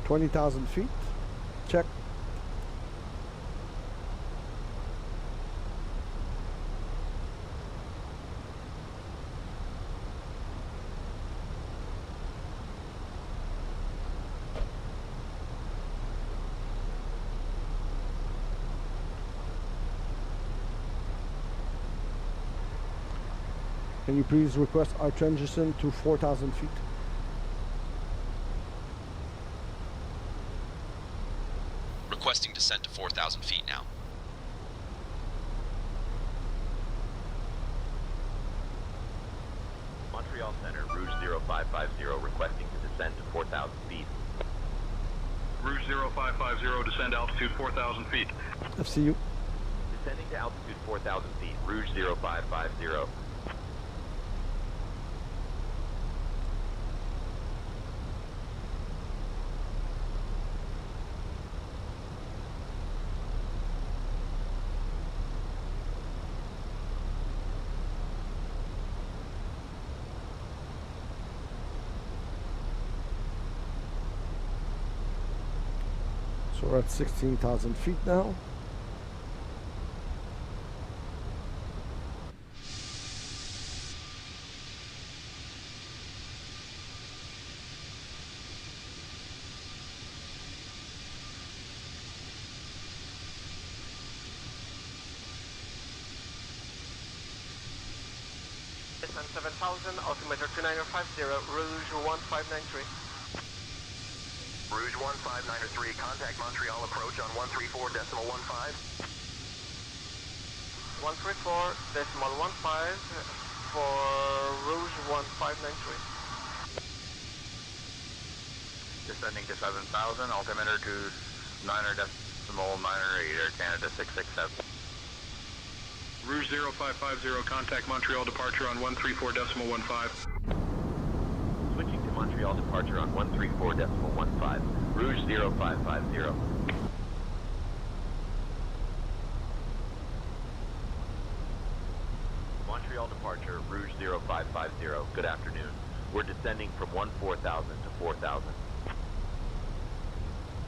20,000 feet. Check. Can you please request our transition to 4,000 feet? Requesting descent to 4,000 feet now. Montreal Center, Rouge 0550, requesting to descend to 4,000 feet. Rouge 0550, descend altitude 4,000 feet. FCU. Descending to altitude 4,000 feet, Rouge 0550. So we're at 16,000 feet now. Descent 7,000, altimeter 2950, Rouge 1593. Rouge 1593, contact Montreal approach on 134.15. 134.15 for Rouge 1593. Descending to 7,000, altimeter to 9.998, Air Canada 667. Rouge 0550, contact Montreal departure on 134.15. Switching to Montreal departure on 134.15, Rouge 0550. Montreal departure, Rouge 0550, good afternoon. We're descending from 14,000 to 4,000.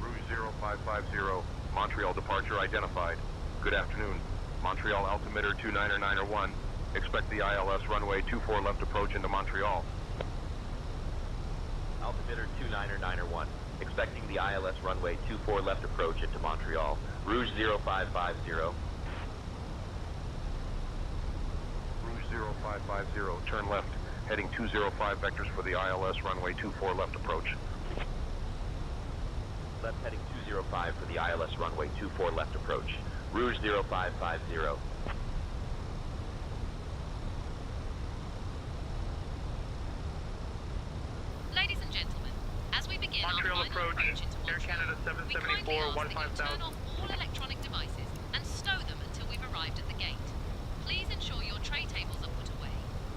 Rouge 0550, Montreal departure identified. Good afternoon. Montreal altimeter 29901. Expect the ILS runway 24 left approach into Montreal. Altimeter 29901. Expecting the ILS runway 24 left approach into Montreal. Rouge 0550. Rouge 0550, turn left. Heading 205 vectors for the ILS runway 24 left approach. Left heading 205 for the ILS runway 24 left approach. Rouge 0550. Ladies and gentlemen, as we begin Montreal our final approach, approach into Air Montreal, Canada we kindly 774, ask that you turn 15,000. off all electronic devices and stow them until we've arrived at the gate. Please ensure your tray tables are put away.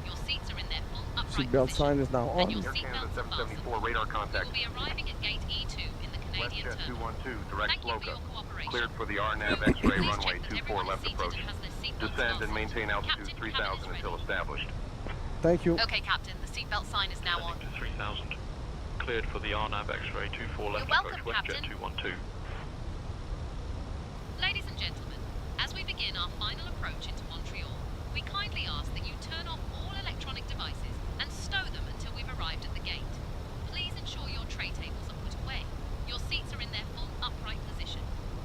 Your seats are in their full upright Seatbelt position, sign is now and on. your Air Canada seatbelts are fastened. 774, radar We contact. will be arriving at gate E2 in the Canadian WestJet terminal. 212, direct Thank you for Sloka. your cooperation. Cleared for the RNAV X-ray Please runway check that 24 everyone is left seated approach. and has their seatbelts Descend and fastened. maintain altitude Captain, cabin 3,000 is until ready. established. Thank you. Okay, Captain, the seatbelt sign is now on. 3,000. Cleared for the RNAV X-ray 24 You're left welcome, approach. WestJet Captain. 212. Ladies and gentlemen, as we begin our final approach into Montreal, we kindly ask that you turn off all electronic devices and stow them until we've arrived at the gate. Please ensure your tray tables are put away, your seats are in their full upright position,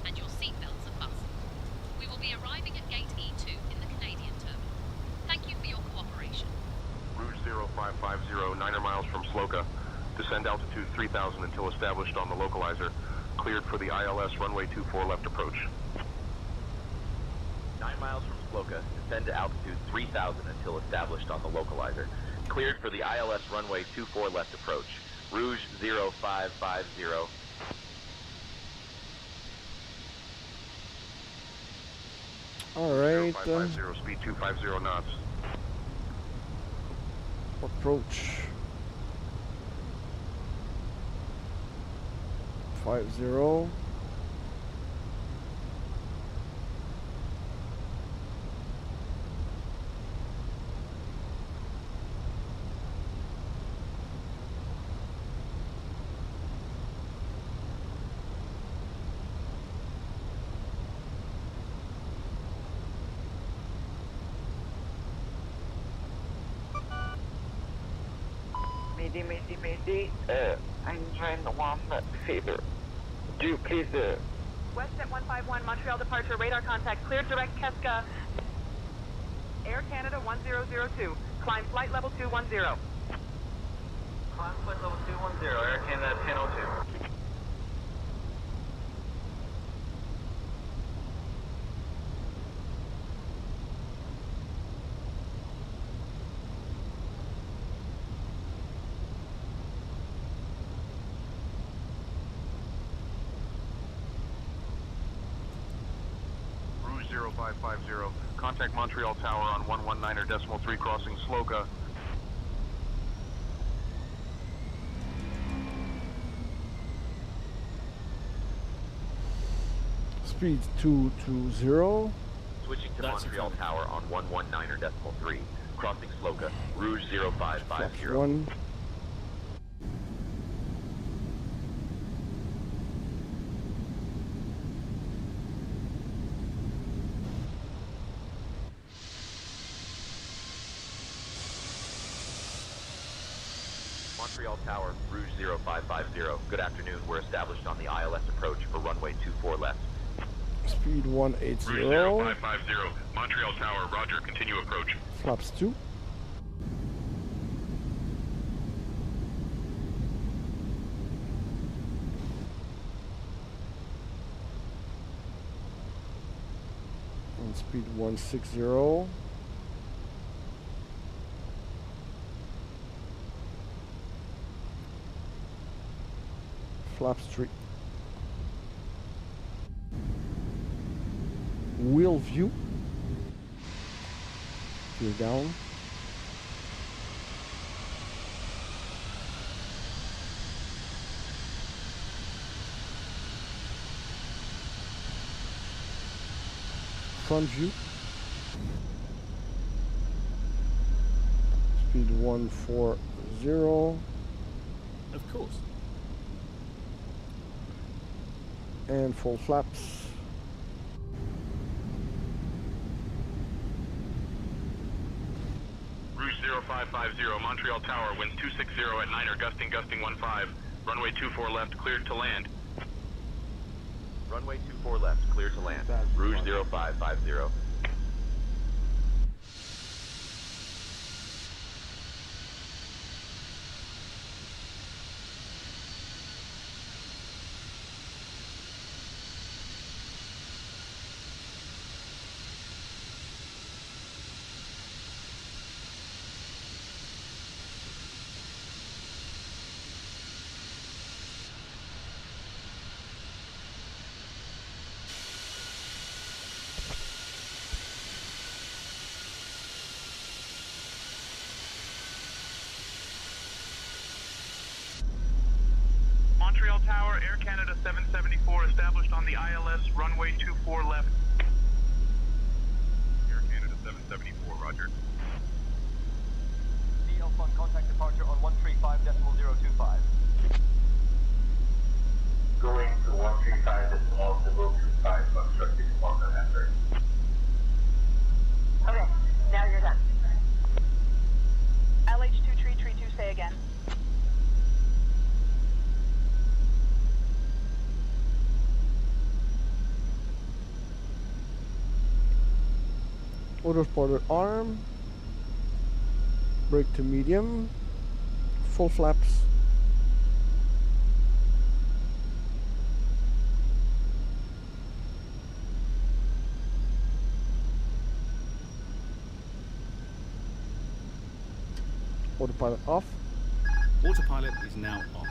and your seatbelts are fastened. We will be arriving at gate E2 in the Canadian terminal. Thank you for your cooperation. Rouge 0550, 9 miles from Sloka. Descend altitude 3,000 until established on the localizer. Cleared for the ILS runway 24 left approach. 9 miles from Sloka. Descend to altitude 3,000 until established on the localizer. Cleared for the ILS runway 24 left approach. Rouge 0550. All right. 0550, speed 250 knots. Approach. 50. Mayday. Engine 1 fever. Do please. West at 151, Montreal departure, radar contact, cleared direct Keska. Air Canada 1002, climb flight level 210. Climb flight level 210, Air Canada 1002. Rouge 0550, contact Montreal Tower on 119.3 crossing Sloga. Speed 220. Switching to Montreal Tower on 119.3, crossing Sloga, Rouge 0550. 1. Montreal Tower, Rouge 0550. Good afternoon. We're established on the Iles approach for runway 24 left. Speed 180. Rouge 0550, Montreal Tower, roger, continue approach. Flaps 2. And speed 160. Flaps 3. Wheel view. Gear down. Front view. Speed 140. Of course. And full flaps. Rouge 0550, Montreal Tower, winds 260 at 9er, gusting 15. Runway 24 left, cleared to land. Runway 24 left, clear to land. Rouge 0550. Montreal Tower, Air Canada 774, established on the ILS, runway 24 left. Air Canada 774, roger. CL1 contact departure on 135.025. Going to 135.025, constructing on the network. Okay, now you're done. LH2332, say again. Autospoiler arm. Brake to medium. Full flaps. Autopilot off. Autopilot is now off.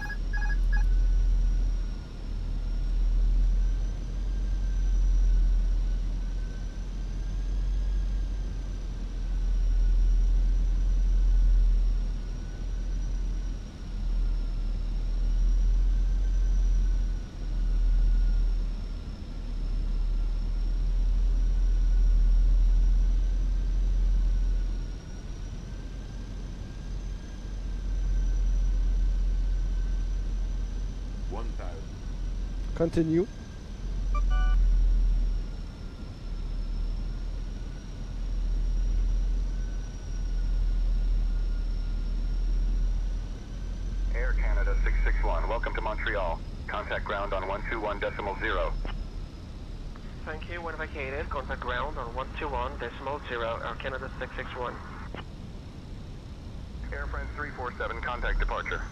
Continue. Contact ground on 121.0. Thank you, when vacated, contact ground on 121.0, Air Canada 661. Air France 347, contact departure.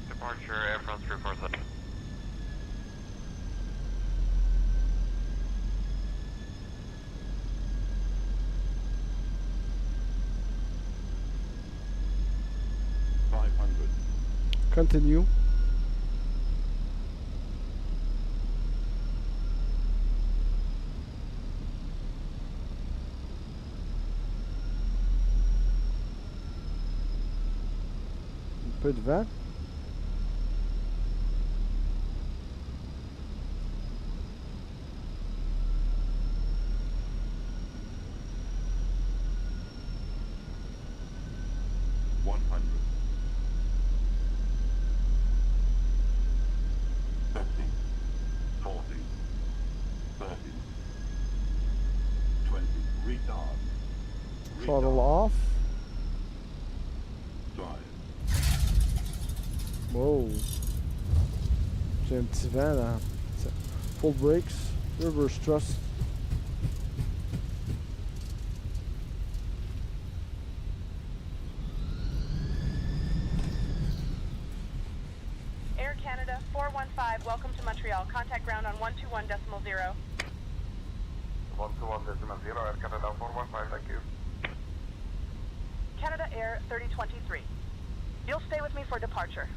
Departure, Air France 347. Continue. Un peu de vent. Throttle off. Wow. J'ai un petit vent là. Full brakes. Reverse thrust. Air Canada 415, welcome to Montreal. Contact ground on 121.0. 121.0, Air Canada 415, thank you. Canada Air 3023. You'll stay with me for departure.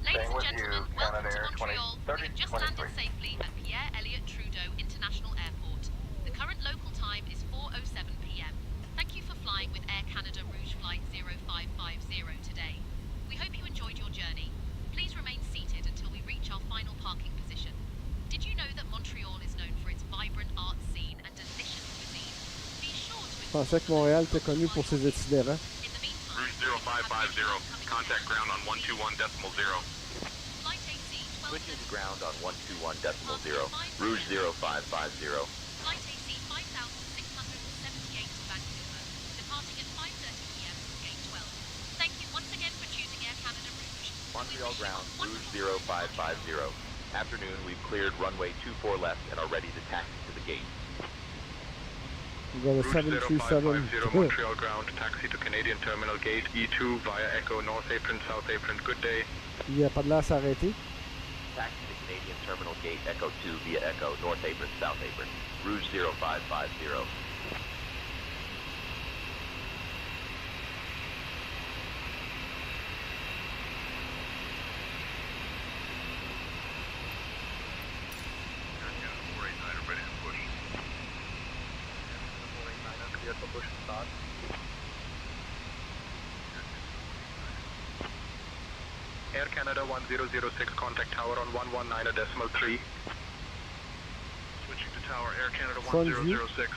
Ladies and with gentlemen, you, welcome Canada to Air Montreal. We have just landed safely at Pierre Elliott Trudeau International Airport. The current local time is 4:07 p.m. Thank you for flying with Air Canada Rouge Flight 0550 today. We hope you enjoyed your journey. Please remain seated until we reach our final parking position. Did you know that Montreal is known for its vibrant art scene and delicious cuisine? Be sure to Je pensais que Montréal était connu pour ses itinérants. Rouge 0550, contact ground on 121.0. Switching to ground on 121.0. Rouge 0550. Flight AC 5678 to Vancouver, departing at 5:30 p.m. from Gate 12. Thank you once again for choosing Air Canada Rouge. Montreal ground, Rouge 0550. Afternoon, we've cleared runway 24 left and are ready to taxi to the gate. We've got a 737. Montreal ground, taxi to Canadian Terminal Gate, E2 via Echo, North Apron, South Apron, good day. Il n'y a pas de l'air à s'arrêter. Taxi to Canadian Terminal Gate, Echo 2 via Echo, North Apron, South Apron. Rouge 0550. Air Canada 1006, contact tower on 119.3. Switching to tower, Air Canada 1006.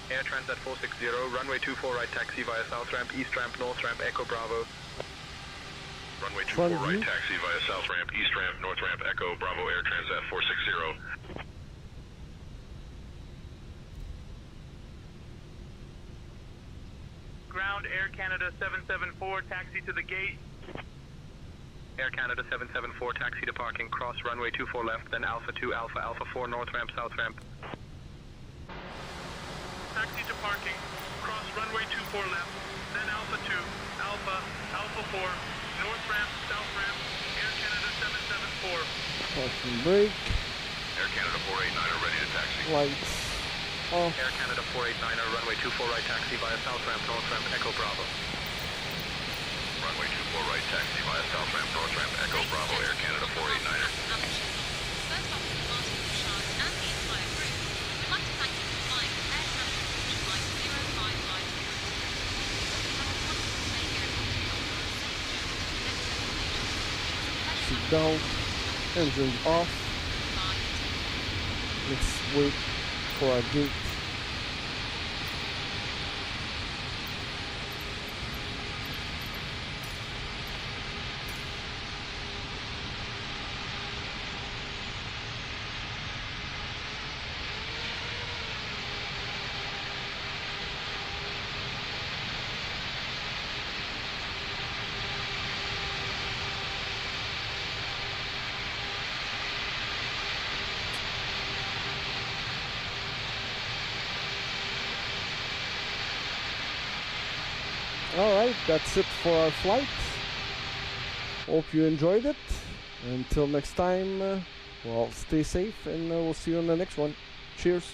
Air Transat 460, runway 24 right taxi via south ramp, east ramp, north ramp, Echo Bravo. Runway 24 right taxi via south ramp, east ramp, north ramp, Echo Bravo, Air Transat 460. Ground Air Canada 774, taxi to the gate. Air Canada 774, taxi to parking, cross runway 24 left, then Alpha 2, Alpha, Alpha 4, north ramp, south ramp. Taxi to parking. Cross runway 24 left, then Alpha 2, Alpha, Alpha 4, north ramp, south ramp, Air Canada 774. Caution brake. Air Canada 489 are ready to taxi. Lights off. Air Canada 489 are runway 24 right taxi via south ramp, north ramp, Echo Bravo. Runway 24 right taxi via south ramp, north ramp, Echo Bravo, Air Canada 489er. First Officer Martin Bouchard and the entire crew would like to thank you for flying Air Canada Rouge Flight 0550. We have a wonderful stay here in Montreal for a safe journey to the next destination. Seatbelt. Engines off. Let's wait for our gate. Alright, that's it for our flight. Hope you enjoyed it. Until next time, well, stay safe and we'll see you on the next one. Cheers.